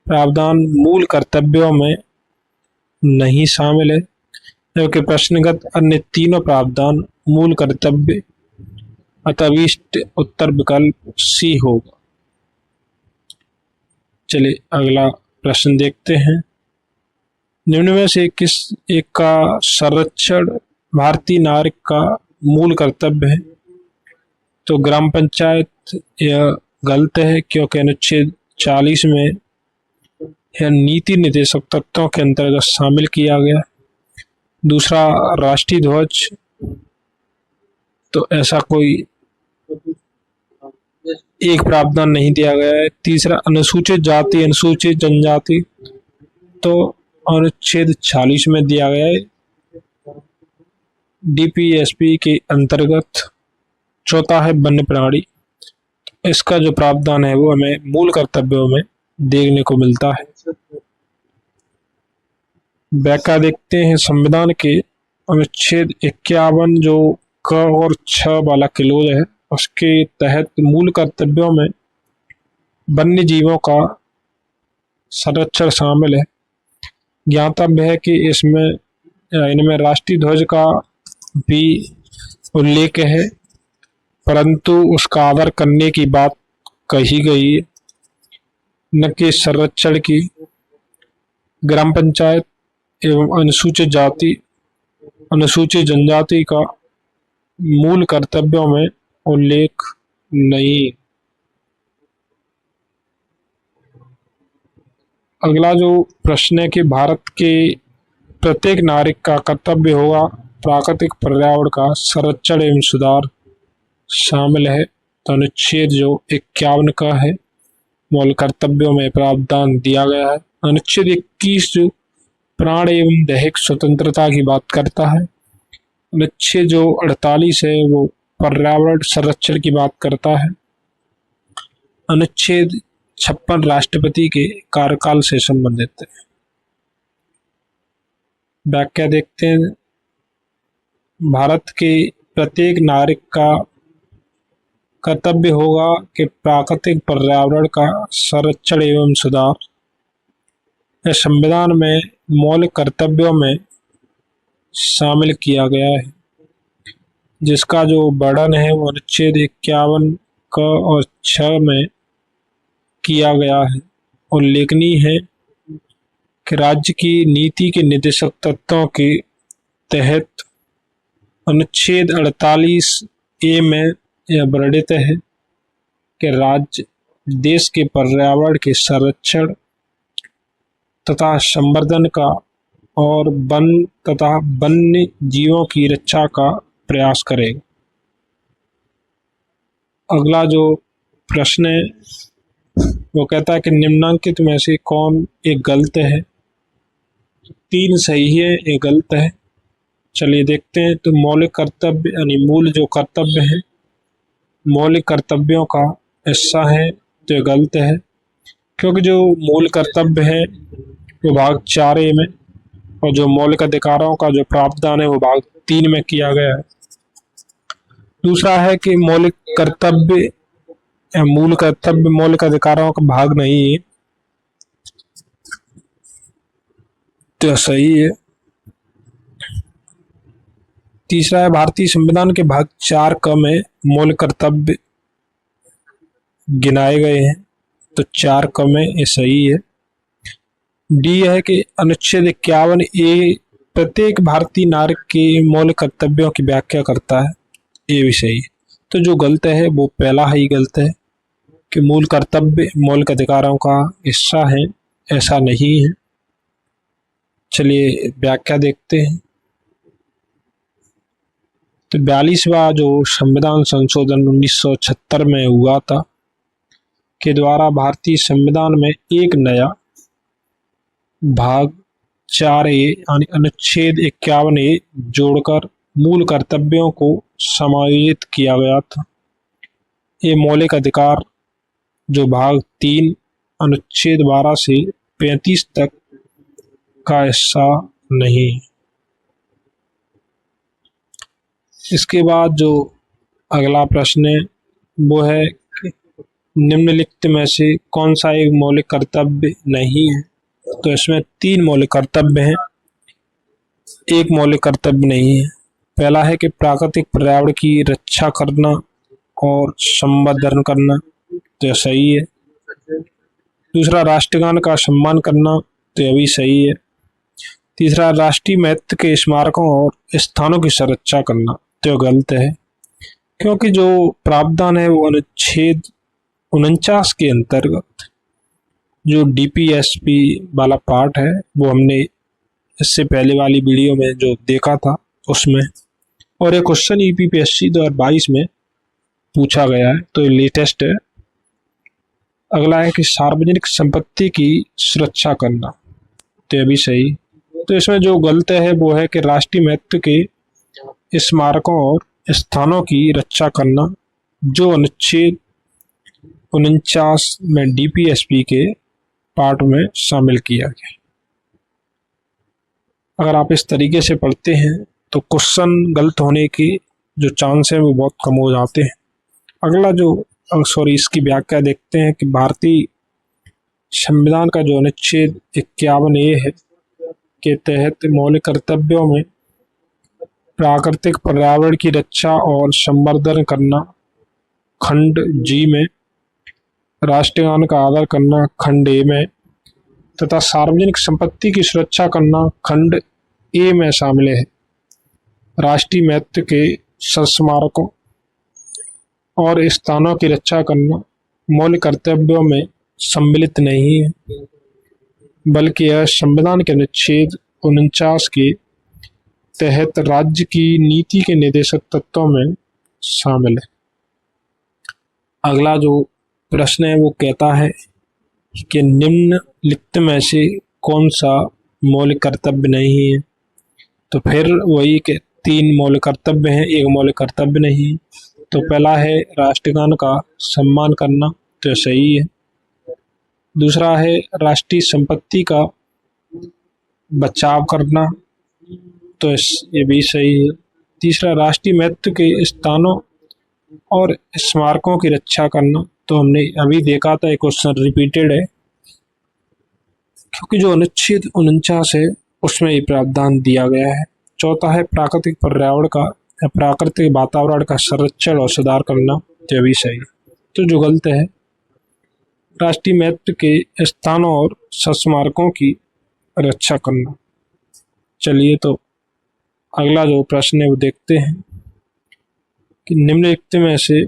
Speaker 1: प्रावधान मूल कर्तव्यों में नहीं शामिल है, जबकि प्रश्नगत अन्य तीनों प्रावधान मूल कर्तव्य, अतः उत्तर विकल्प सी होगा। चलिए अगला प्रश्न देखते हैं। निम्न में से किस एक का संरक्षण भारतीय नागरिक का मूल कर्तव्य है? तो ग्राम पंचायत, यह गलत है क्योंकि अनुच्छेद 40 में यह नीति निर्देशक तत्वों के अंतर्गत शामिल किया गया। दूसरा, राष्ट्रीय ध्वज, तो ऐसा कोई एक प्रावधान नहीं दिया गया है। तीसरा, अनुसूचित जाति अनुसूचित जनजाति, तो अनुच्छेद 46 में दिया गया है डीपीएसपी के अंतर्गत। चौथा है वन्य प्राणी, इसका जो प्रावधान है वो हमें मूल कर्तव्यों में देखने को मिलता है। व्याख्या देखते हैं। संविधान के अनुच्छेद 51 जो क और छ वाला क्लोज है उसके तहत मूल कर्तव्यों में वन्य जीवों का संरक्षण शामिल है। ज्ञातव्य है कि इनमें राष्ट्रीय ध्वज का भी उल्लेख है, परंतु उसका आदर करने की बात कही गई है, न कि संरक्षण की। ग्राम पंचायत एवं अनुसूचित जनजाति का मूल कर्तव्यों में उल्लेख नहीं। अगला जो प्रश्न है कि भारत के प्रत्येक नागरिक का कर्तव्य होगा प्राकृतिक पर्यावरण का संरक्षण एवं सुधार शामिल है। तो अनुच्छेद जो 51 का है मूल कर्तव्यों में प्रावधान दिया गया है। अनुच्छेद 21 जो प्राण एवं दैहिक स्वतंत्रता की बात करता है। अनुच्छेद जो 48 है वो पर्यावरण संरक्षण की बात करता है। अनुच्छेद 56 राष्ट्रपति के कार्यकाल से संबंधित है। व्याख्या देखते हैं। भारत के प्रत्येक नागरिक का कर्तव्य होगा कि प्राकृतिक पर्यावरण का संरक्षण एवं सुधार यह संविधान में मौलिक कर्तव्यों में शामिल किया गया है, जिसका जो वर्णन है वो अनुच्छेद 51 क और 6 में किया गया है। उल्लेखनीय है कि राज्य की नीति के निर्देशक तत्वों के तहत अनुच्छेद 48A में यह वर्णित है कि राज्य देश के पर्यावरण के संरक्षण तथा संवर्धन का और वन तथा वन्य जीवों की रक्षा का प्रयास करेगा। अगला जो प्रश्न है वो कहता है कि निम्नलिखित में से कौन एक गलत है। 3 सही है, एक गलत है। चलिए देखते हैं। तो मौलिक कर्तव्य यानी मूल जो कर्तव्य है, मौलिक कर्तव्यों का हिस्सा है, तो ये गलत है, क्योंकि जो मूल कर्तव्य है वो भाग 4A में और जो मौलिक अधिकारों का जो प्रावधान है वो भाग 3 में किया गया है। दूसरा है कि मौलिक कर्तव्य मूल कर्तव्य मौलिक अधिकारों का भाग नहीं है, तो सही है। तीसरा है भारतीय संविधान के भाग 4 में मौलिक कर्तव्य गिनाए गए हैं, तो 4 में ये सही है। डी है कि अनुच्छेद 51A प्रत्येक भारतीय नागरिक के मौलिक कर्तव्यों की व्याख्या करता है, ये भी सही है। तो जो गलत है वो पहला ही गलत है कि मूल कर्तव्य मौलिक अधिकारों का हिस्सा है, ऐसा नहीं है। चलिए व्याख्या देखते हैं। तो 42वां जो संविधान संशोधन 1976 में हुआ था के द्वारा भारतीय संविधान में एक नया भाग 4A यानी अनुच्छेद 51A जोड़कर मूल कर्तव्यों को समायोजित किया गया था। ये मौलिक अधिकार जो भाग 3 अनुच्छेद 12 से 35 तक का हिस्सा नहीं। इसके बाद जो अगला प्रश्न है वो है कि निम्नलिखित में से कौन सा एक मौलिक कर्तव्य नहीं है। तो इसमें 3 मौलिक कर्तव्य हैं, एक मौलिक कर्तव्य नहीं है। पहला है कि प्राकृतिक पर्यावरण की रक्षा करना और संवर्धन करना, तो यह सही है। दूसरा राष्ट्रगान का सम्मान करना, तो यह भी सही है। तीसरा राष्ट्रीय महत्व के स्मारकों और स्थानों की सुरक्षा करना, तो गलत है, क्योंकि जो प्रावधान है वो अनुच्छेद 49 के अंतर्गत जो DPSP वाला पार्ट है वो हमने इससे पहले वाली वीडियो में जो देखा था उसमें, और एक क्वेश्चन EPPSC 2022 में पूछा गया है, तो लेटेस्ट है। अगला है कि सार्वजनिक संपत्ति की सुरक्षा करना, तो ये भी सही। तो इसमें जो गलत है वो है कि राष्ट्रीय महत्व के स्मारकों और स्थानों की रक्षा करना, जो अनुच्छेद 49 में DPSP के पार्ट में शामिल किया गया। अगर आप इस तरीके से पढ़ते हैं तो क्वेश्चन गलत होने की जो चांस है वो बहुत कम हो जाते हैं। अगला जो इसकी व्याख्या देखते हैं कि भारतीय संविधान का जो अनुच्छेद 51A है के तहत मौलिक कर्तव्यों में प्राकृतिक पर्यावरण की रक्षा और संवर्धन करना खंड G में, राष्ट्रगान का आदर करना खंड A में, तथा सार्वजनिक संपत्ति की सुरक्षा करना खंड A में शामिल है। राष्ट्रीय महत्व के स्मारकों और स्थानों की रक्षा करना मौलिक कर्तव्यों में सम्मिलित नहीं है, बल्कि यह संविधान के अनुच्छेद 49 के तहत राज्य की नीति के निर्देशक तत्वों में शामिल है। अगला जो प्रश्न है वो कहता है कि निम्नलिखित में से कौन सा मौलिक कर्तव्य नहीं है। तो फिर वही के 3 मौलिक कर्तव्य हैं, एक मौलिक कर्तव्य नहीं। तो पहला है राष्ट्रगान का सम्मान करना, तो सही है। दूसरा है राष्ट्रीय संपत्ति का बचाव करना, तो ये भी सही है। तीसरा राष्ट्रीय महत्व के स्थानों और स्मारकों की रक्षा करना, तो हमने अभी देखा था, एक क्वेश्चन रिपीटेड है क्योंकि जो अनुच्छेद 49 है उसमें ये प्रावधान दिया गया है। चौथा है प्राकृतिक पर्यावरण का या प्राकृतिक वातावरण का संरक्षण और सुधार करना, तो भी सही। तो जो गलत है राष्ट्रीय महत्व के स्थानों और स्मारकों की रक्षा करना। चलिए तो अगला जो प्रश्न है वो देखते हैं कि निम्नलिखित में से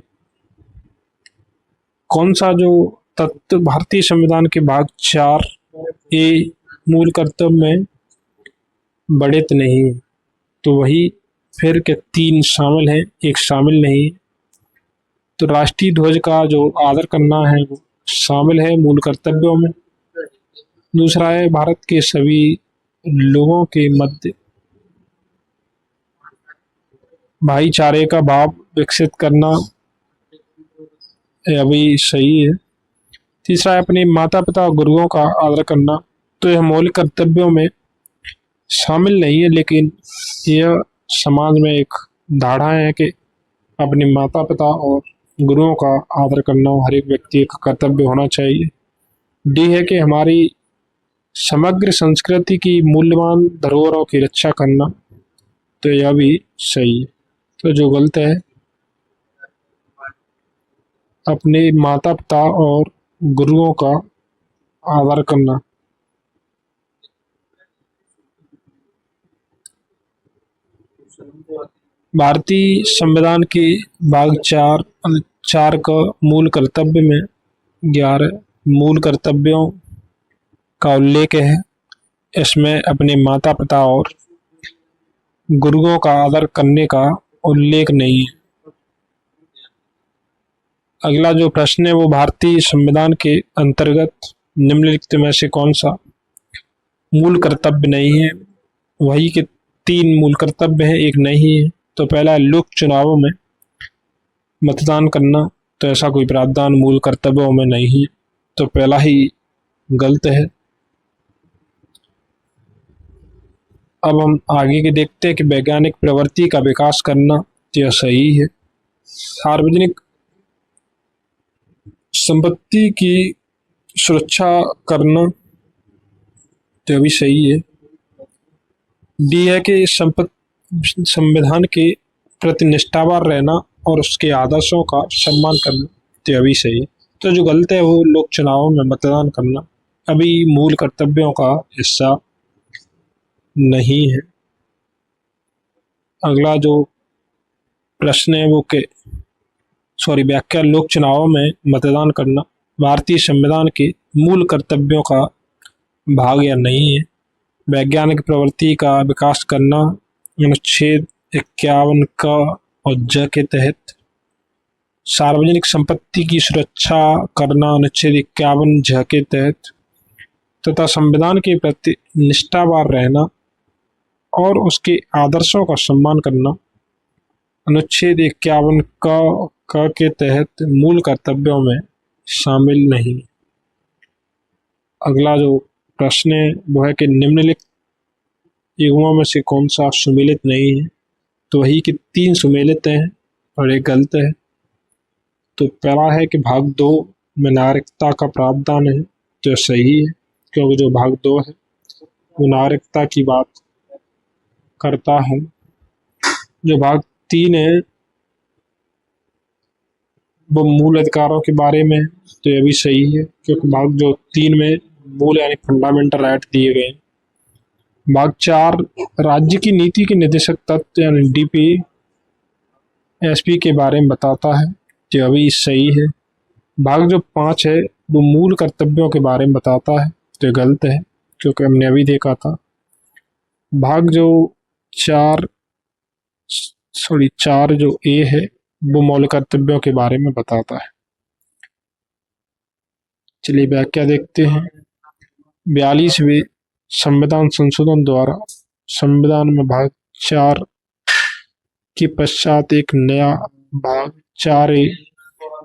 Speaker 1: कौन सा जो तत्व भारतीय संविधान के भाग 4 ए मूल कर्तव्य में बढ़ित नहीं है। तो वही फिर के 3 शामिल हैं, एक शामिल नहीं। तो राष्ट्रीय ध्वज का जो आदर करना है वो शामिल है मूल कर्तव्यों में। दूसरा है भारत के सभी लोगों के मध्य भाईचारे का भाव विकसित करना, यह भी सही है। तीसरा है अपने माता पिता और गुरुओं का आदर करना। तो यह मौलिक कर्तव्यों में शामिल नहीं है, लेकिन यह समाज में एक धारणा है कि अपने माता पिता और गुरुओं का आदर करना हर एक व्यक्ति का कर्तव्य होना चाहिए। डी है कि हमारी समग्र संस्कृति की मूल्यवान धरोहरों की रक्षा करना। तो यह भी सही है। तो जो गलत है, अपने माता पिता और गुरुओं का आदर करना। भारतीय संविधान के भाग 4 का मूल कर्तव्य में 11 मूल कर्तव्यों का उल्लेख है। इसमें अपने माता पिता और गुरुओं का आदर करने का उल्लेख नहीं है। अगला जो प्रश्न है वो भारतीय संविधान के अंतर्गत निम्नलिखित में से कौन सा मूल कर्तव्य नहीं है। वही के 3 मूल कर्तव्य हैं, एक नहीं है। तो पहला है लोक चुनावों में मतदान करना। तो ऐसा कोई प्रावधान मूल कर्तव्यों में नहीं है, तो पहला ही गलत है। अब हम आगे के देखते हैं कि वैज्ञानिक प्रवृत्ति का विकास करना। तो यह सही है। सार्वजनिक संपत्ति की सुरक्षा करना, तो भी सही है। डी है कि संविधान के प्रति निष्ठावान रहना और उसके आदर्शों का सम्मान करना, तो अभी सही है। तो जो गलत है वो लोक चुनावों में मतदान करना अभी मूल कर्तव्यों का हिस्सा नहीं है। अगला जो प्रश्न है वो व्याख्या लोक चुनावों में मतदान करना भारतीय संविधान के मूल कर्तव्यों का भाग या नहीं है। वैज्ञानिक प्रवृत्ति का विकास करना अनुच्छेद 51 का और ज के तहत। सार्वजनिक संपत्ति की सुरक्षा करना अनुच्छेद 51 ज के तहत। तथा संविधान के प्रति निष्ठावान रहना और उसके आदर्शों का सम्मान करना अनुच्छेद 51 का के तहत मूल कर्तव्यों में शामिल नहीं। अगला जो प्रश्न है वो है कि निम्नलिखित युग्मों में से कौन सा सुमेलित नहीं है। तो वही कि 3 सुमेलित हैं और एक गलत है। तो पहला है कि भाग 2 में नागरिकता का प्रावधान है। तो सही है, क्योंकि जो भाग 2 है वो नागरिकता की बात करता है। जो भाग 3 है वो मूल अधिकारों के बारे में, तो यह भी सही है, क्योंकि भाग जो 3 में मूल यानी फंडामेंटल राइट दिए गए। भाग 4 राज्य की नीति के निर्देशक तत्व यानी डीपी एसपी के बारे में बताता है, तो यह भी सही है। भाग जो 5 है वो मूल कर्तव्यों के बारे में बताता है, तो गलत है, क्योंकि हमने अभी देखा था। भाग जो 4 जो ए है वो मौलिक कर्तव्यों के बारे में बताता है। चलिए व्याख्या देखते हैं। 42वें संविधान संशोधन द्वारा संविधान में भाग 4 के पश्चात एक नया भाग 4A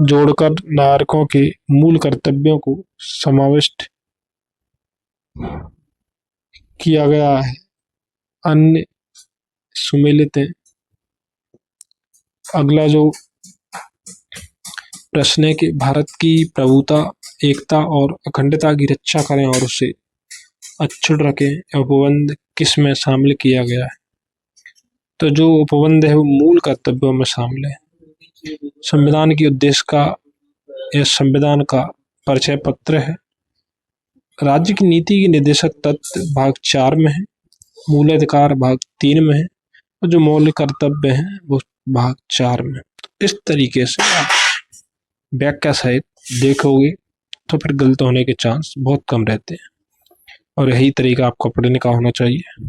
Speaker 1: जोड़कर नागरिकों के मूल कर्तव्यों को समाविष्ट किया गया है। अन्य सुमेलित है। अगला जो प्रश्न है कि भारत की प्रभुता, एकता और अखंडता की रक्षा करें और उसे अक्षुण्ण रखें उपबंध किस में शामिल किया गया है। तो जो उपबंध है वो मूल कर्तव्यों में शामिल है। संविधान की उद्देश्य का यह संविधान का परिचय पत्र है। राज्य की नीति के निर्देशक तत्व भाग 4 में है, मूल अधिकार भाग 3 में है और जो मौलिक कर्तव्य है वो भाग 4 में। तो इस तरीके से आप व्याख्या सहित देखोगे तो फिर गलत होने के चांस बहुत कम रहते हैं और यही तरीका आपको पढ़ने का होना चाहिए।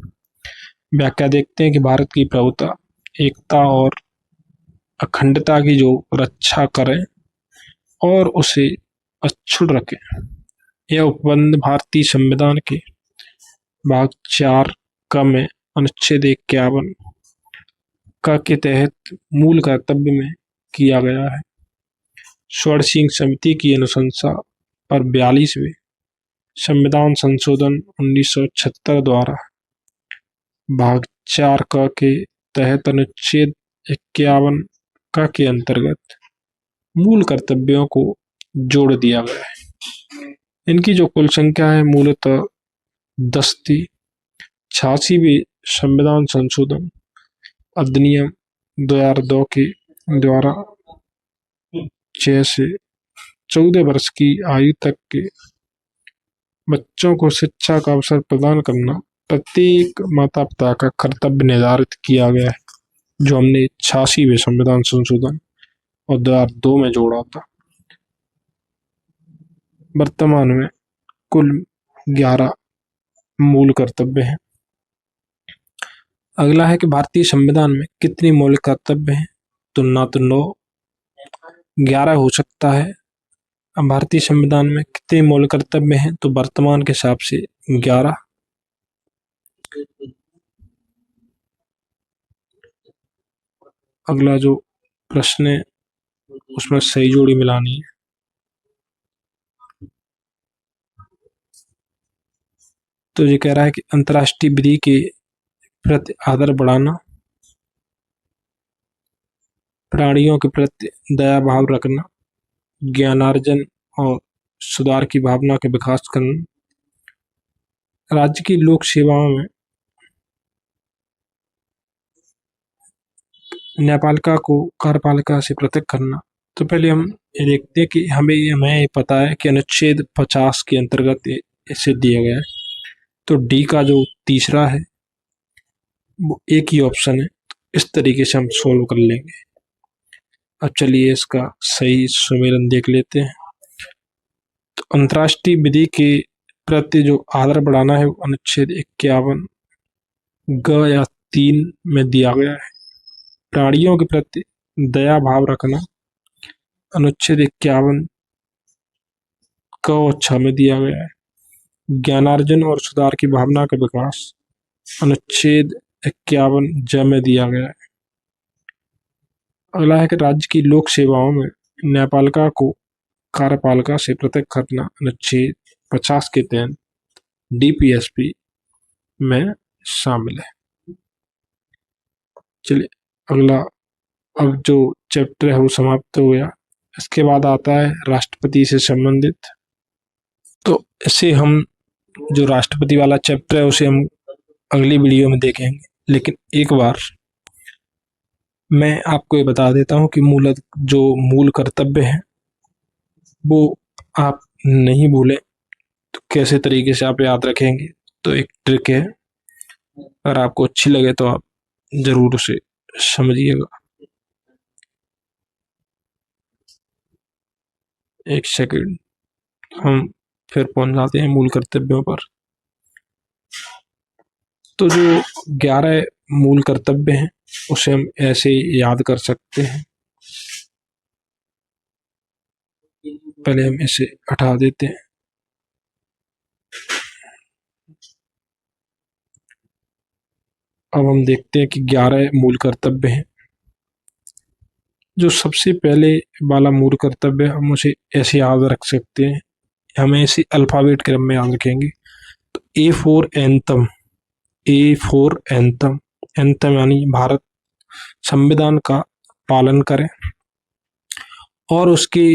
Speaker 1: व्याख्या देखते हैं कि भारत की प्रभुता, एकता और अखंडता की जो रक्षा करें और उसे अक्षुण्ण रखें। यह उपबंध भारतीय संविधान के भाग 4 क में अनुच्छेद 51 का के तहत मूल कर्तव्य में किया गया है। स्वर्ण सिंह समिति की अनुशंसा पर 42वें संविधान संशोधन 1976 द्वारा भाग 4 क के तहत अनुच्छेद 51 क के अंतर्गत मूल कर्तव्यों को जोड़ दिया गया है। इनकी जो कुल संख्या है मूलतः 10 थी। 86वें संविधान संशोधन अधिनियम 2002 के द्वारा 6 से 14 वर्ष की आयु तक के बच्चों को शिक्षा का अवसर प्रदान करना प्रत्येक माता पिता का कर्तव्य निर्धारित किया गया है, जो हमने 86वें संविधान संशोधन और 2002 में जोड़ा था। वर्तमान में कुल 11 मूल कर्तव्य हैं। अगला है कि भारतीय संविधान में कितनी मौलिक कर्तव्य हैं, तो ना तो 9, 11 हो सकता है। अब भारतीय संविधान में कितने मौलिक कर्तव्य हैं, तो वर्तमान के हिसाब से 11। अगला जो प्रश्न है उसमें सही जोड़ी मिलानी है। तो ये कह रहा है कि अंतर्राष्ट्रीय विधि के प्रति आदर बढ़ाना, प्राणियों के प्रति दया भाव रखना, ज्ञानार्जन और सुधार की भावना के विकास करना, राज्य की लोक सेवाओं में न्यायपालिका को कार्यपालिका से पृथक करना। तो पहले हम ये देखते हैं कि हमें पता है कि अनुच्छेद 50 के अंतर्गत इसे दिया गया है। तो डी का जो तीसरा है वो एक ही ऑप्शन है। इस तरीके से हम सोल्व कर लेंगे। अब चलिए इसका सही सुमेलन देख लेते हैं। तो अंतर्राष्ट्रीय विधि के प्रति जो आदर बढ़ाना है वो अनुच्छेद 51 ग या 3 में दिया गया है। प्राणियों के प्रति दया भाव रखना अनुच्छेद 51 क और 6 में दिया गया है। ज्ञानार्जन और सुधार की भावना का विकास अनुच्छेद 51 ज में दिया गया है। अगला है कि राज्य की लोक सेवाओं में न्यायपालिका को कार्यपालिका से पृथक करना अनुच्छेद 50 के तहत डीपीएसपी में शामिल है। चलिए अगला, अब जो चैप्टर है वो समाप्त हो गया। इसके बाद आता है राष्ट्रपति से संबंधित। तो इसे हम जो राष्ट्रपति वाला चैप्टर है उसे हम अगली वीडियो में देखेंगे, लेकिन एक बार मैं आपको ये बता देता हूँ कि मूल कर्तव्य है वो आप नहीं भूलें। तो कैसे तरीके से आप याद रखेंगे, तो एक ट्रिक है, अगर आपको अच्छी लगे तो आप जरूर उसे समझिएगा। एक सेकंड, हम फिर पहुंच जाते हैं मूल कर्तव्यों पर। तो जो 11 मूल कर्तव्य हैं उसे हम ऐसे याद कर सकते हैं। पहले हम इसे हटा देते हैं। अब हम देखते हैं कि 11 मूल कर्तव्य हैं। जो सबसे पहले वाला मूल कर्तव्य हम उसे ऐसे याद रख सकते हैं, हमें इसे अल्फाबेट क्रम में याद रखेंगे। तो ए for anthem, A for anthem, anthem यानी भारत संविधान का पालन करें और उसके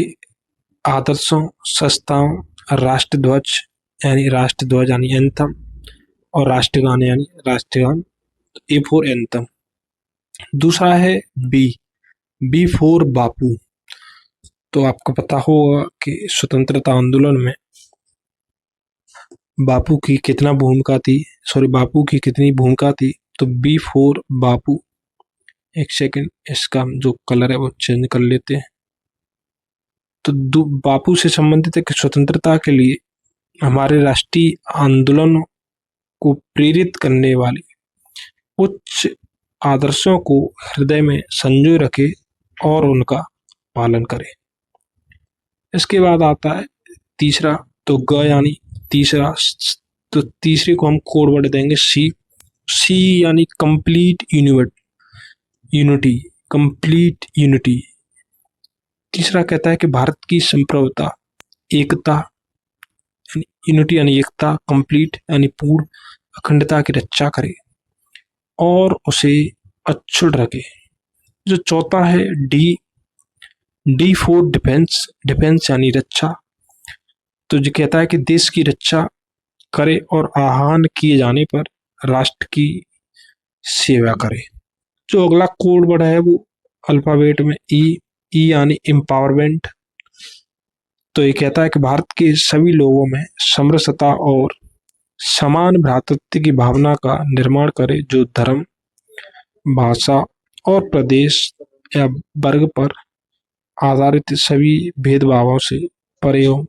Speaker 1: आदर्शों, संस्थाओं, राष्ट्रध्वज यानी एंथम और राष्ट्रगान यानी राष्ट्रगान। ए फॉर एंथम। दूसरा है बी फॉर बापू। तो आपको पता होगा कि स्वतंत्रता आंदोलन में बापू की कितना भूमिका थी, सॉरी बापू की कितनी भूमिका थी, तो बी फॉर बापू। एक सेकंड, इसका हम जो कलर है वो चेंज कर लेते हैं। तो बापू से संबंधित एक स्वतंत्रता के लिए हमारे राष्ट्रीय आंदोलन को प्रेरित करने वाले उच्च आदर्शों को हृदय में संजोए रखे और उनका पालन करे। इसके बाद आता है तीसरा, तो ग यानी तीसरा, तो तीसरे को हम कोड वर्ड देंगे सी। सी यानी कंप्लीट यूनिटी, कंप्लीट यूनिटी। तीसरा कहता है कि भारत की संप्रभुता, एकता, यूनिटी यानी एकता, कंप्लीट यानी पूर्ण अखंडता की रक्षा करे और उसे अक्षुण्ण रखे। जो चौथा है D, D for defence, defence यानी रक्षा। तो जो कहता है कि देश की रक्षा करे और आह्वान किए जाने पर राष्ट्र की सेवा करे। जो अगला कोड वर्ड है वो अल्फाबेट में ई, ई यानी एम्पावरमेंट। तो ये कहता है कि भारत के सभी लोगों में समरसता और समान भ्रातृत्व की भावना का निर्माण करे, जो धर्म, भाषा और प्रदेश या वर्ग पर आधारित सभी भेदभावों से परे हो।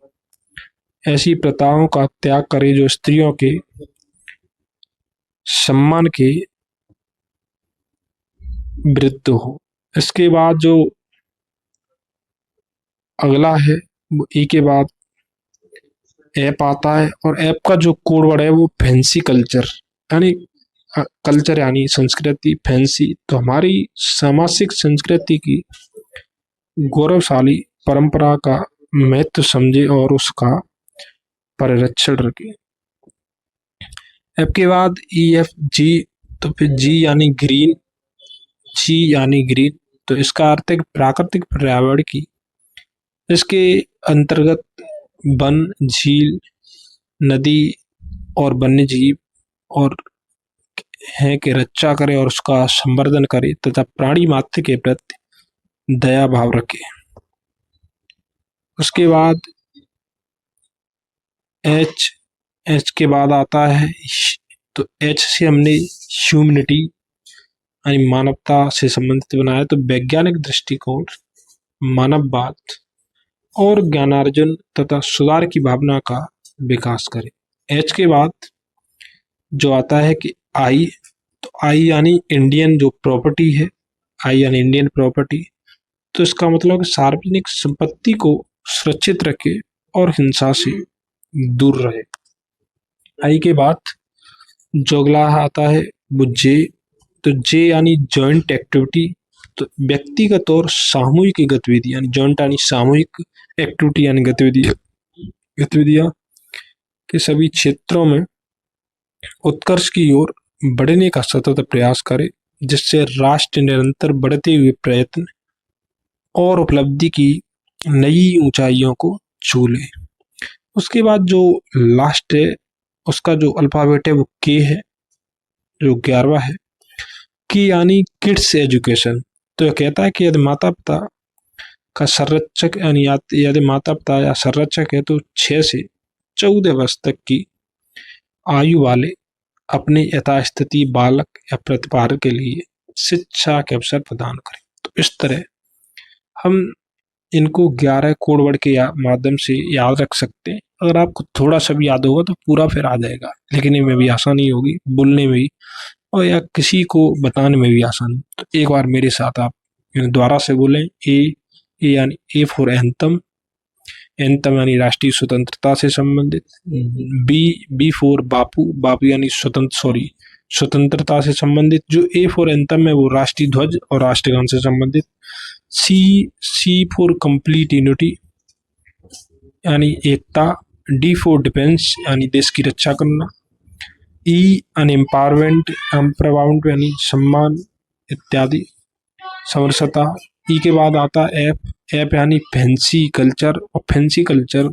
Speaker 1: ऐसी प्रथाओं का त्याग करे जो स्त्रियों के सम्मान के विरुद्ध हो। इसके बाद जो अगला है वो ई के बाद ऐप आता है, और ऐप का जो कोड वर्ड है वो फैंसी कल्चर यानी कल्चर यानी संस्कृति, फैंसी। तो हमारी सामाजिक संस्कृति की गौरवशाली परंपरा का महत्व समझे और उसका परिरक्षण रखे। ऐप के बाद ई एफ जी, तो फिर जी यानी ग्रीन, जी यानी ग्रीन। तो इसका अर्थ है प्राकृतिक पर्यावरण की, इसके अंतर्गत वन, झील, नदी और वन्य जीव और है कि रक्षा करे और उसका संवर्धन करे तथा प्राणी मात्र के प्रति दया भाव रखे। उसके बाद एच, एच के बाद आता है, तो एच से हमने ह्यूमनिटी यानी मानवता से संबंधित बनाया। तो वैज्ञानिक दृष्टिकोण, मानववाद और ज्ञानार्जन तथा सुधार की भावना का विकास करे। एच के बाद जो आता है कि आई, तो आई यानी इंडियन जो प्रॉपर्टी है, आई यानी इंडियन प्रॉपर्टी। तो इसका मतलब सार्वजनिक संपत्ति को सुरक्षित रखे और हिंसा से दूर रहे। आई के बाद जो अगला आता है वो जे, तो जे यानी जॉइंट एक्टिविटी। तो व्यक्तिगत और सामूहिक गतिविधि यानी जॉइंट यानी सामूहिक, एक्टिविटी यानी गतिविधियां के सभी क्षेत्रों में उत्कर्ष की ओर बढ़ने का सतत प्रयास करे, जिससे राष्ट्र निरंतर बढ़ते हुए प्रयत्न और उपलब्धि की नई ऊंचाइयों को छू ले। उसके बाद जो लास्ट है उसका जो अल्फाबेट है वो के है, जो 11वां है, की यानी किड्स एजुकेशन। तो यह कहता है कि यदि माता पिता का संरक्षक यानी यदि माता पिता या संरक्षक है तो 6 से 14 वर्ष तक की आयु वाले अपने यथास्थिति बालक या प्रतिभागी के लिए शिक्षा के अवसर प्रदान करें। तो इस तरह हम इनको 11 कोड वर्ड के माध्यम से याद रख सकते हैं। अगर आपको थोड़ा सा भी याद होगा तो पूरा फिर आ जाएगा, लेकिन इनमें भी आसानी होगी बोलने में भी और या किसी को बताने में भी आसानी। तो एक बार मेरे साथ आप दोबारा से बोलें, ए यानी ए फॉर एंथम, एंथम यानी राष्ट्रीय स्वतंत्रता से संबंधित। बी फॉर बापू, बापू यानी स्वतंत्रता से संबंधित। जो ए फॉर एंथम है वो राष्ट्रीय ध्वज और राष्ट्रगान से संबंधित। सी फॉर कंप्लीट यूनिटी यानी एकता। डी फॉर डिफेंस यानी देश की रक्षा करना। ई यानी एम्पावरमेंट यानी सम्मान इत्यादि, समरसता। ई के बाद आता है एफ, एफ यानी फैंसी कल्चर, और फैंसी कल्चर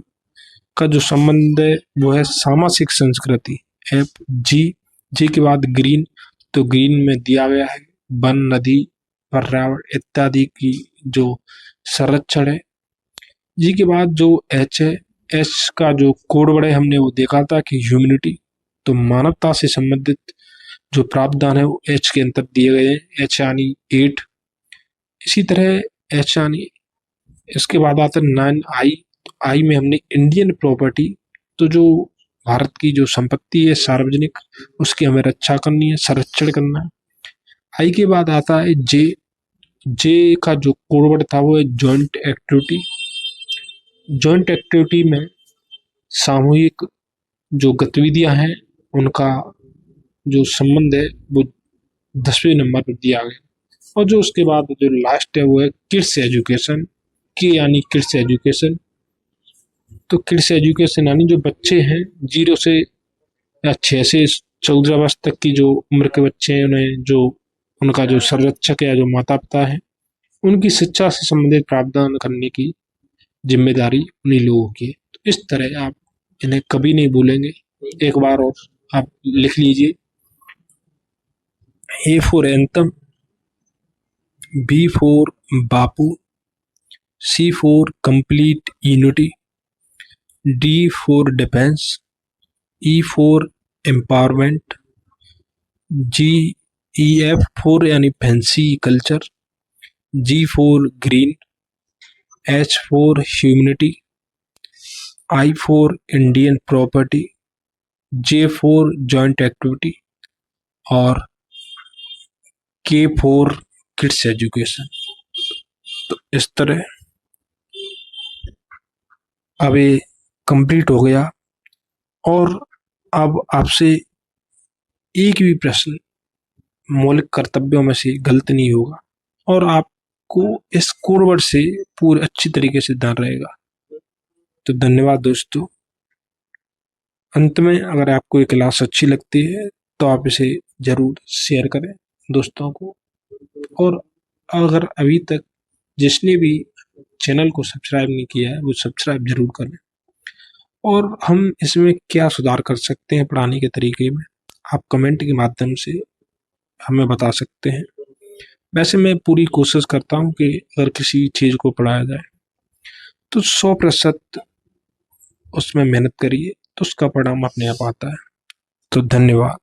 Speaker 1: का जो संबंध है वो है सामाजिक संस्कृति। एफ जी, जी के बाद ग्रीन, तो ग्रीन में दिया गया है वन, नदी, पर्यावरण इत्यादि की जो संरक्षण है। जी के बाद जो एच है एच का जो कोड वर्ड है हमने वो देखा था कि ह्यूमैनिटी, तो मानवता से संबंधित जो प्रावधान है वो एच के अंतर्गत दिए गए हैं, एच यानी 8। इसी तरह एच यानी, इसके बाद आता है 9 आई। तो आई में हमने इंडियन प्रॉपर्टी, तो जो भारत की जो संपत्ति है सार्वजनिक, उसकी हमें रक्षा करनी है, संरक्षण करना है। आई के बाद आता है जे। जे का जो कोड वर्ड था वो है जॉइंट एक्टिविटी। जॉइंट एक्टिविटी में सामूहिक जो गतिविधियां हैं उनका जो संबंध है वो 10वें नंबर पर दिया गया। और जो उसके बाद जो लास्ट है वो है किड्स एजुकेशन। के यानी किड्स एजुकेशन, तो किड्स एजुकेशन यानी जो बच्चे हैं 0 से या 6 से 14 वर्ष तक की जो उम्र के बच्चे हैं, उन्हें जो उनका जो संरक्षक या जो माता पिता है उनकी शिक्षा से संबंधित प्रावधान करने की जिम्मेदारी उन्हीं लोगों की है। तो इस तरह आप इन्हें कभी नहीं भूलेंगे। एक बार और आप लिख लीजिए, A for anthem, B for Bapu, C for complete unity, D for defence, E for empowerment, G E F for यानी fancy culture, G for green, H for humanity, I for Indian property, J for joint activity और K for kids education. तो इस तरह अब ये complete हो गया। और अब आपसे एक भी प्रश्न मौलिक कर्तव्यों में से गलत नहीं होगा और आपको इस कोडवर्ड से पूरी अच्छी तरीके से ध्यान रहेगा। तो धन्यवाद दोस्तों। अंत में अगर आपको ये क्लास अच्छी लगती है तो आप इसे जरूर शेयर करें दोस्तों को, और अगर अभी तक जिसने भी चैनल को सब्सक्राइब नहीं किया है वो सब्सक्राइब जरूर करें। और हम इसमें क्या सुधार कर सकते हैं पढ़ाने के तरीके में, आप कमेंट के माध्यम से हमें बता सकते हैं। वैसे मैं पूरी कोशिश करता हूँ कि अगर किसी चीज़ को पढ़ाया जाए तो 100% उसमें मेहनत करिए, तो उसका परिणाम अपने आप आता है। तो धन्यवाद।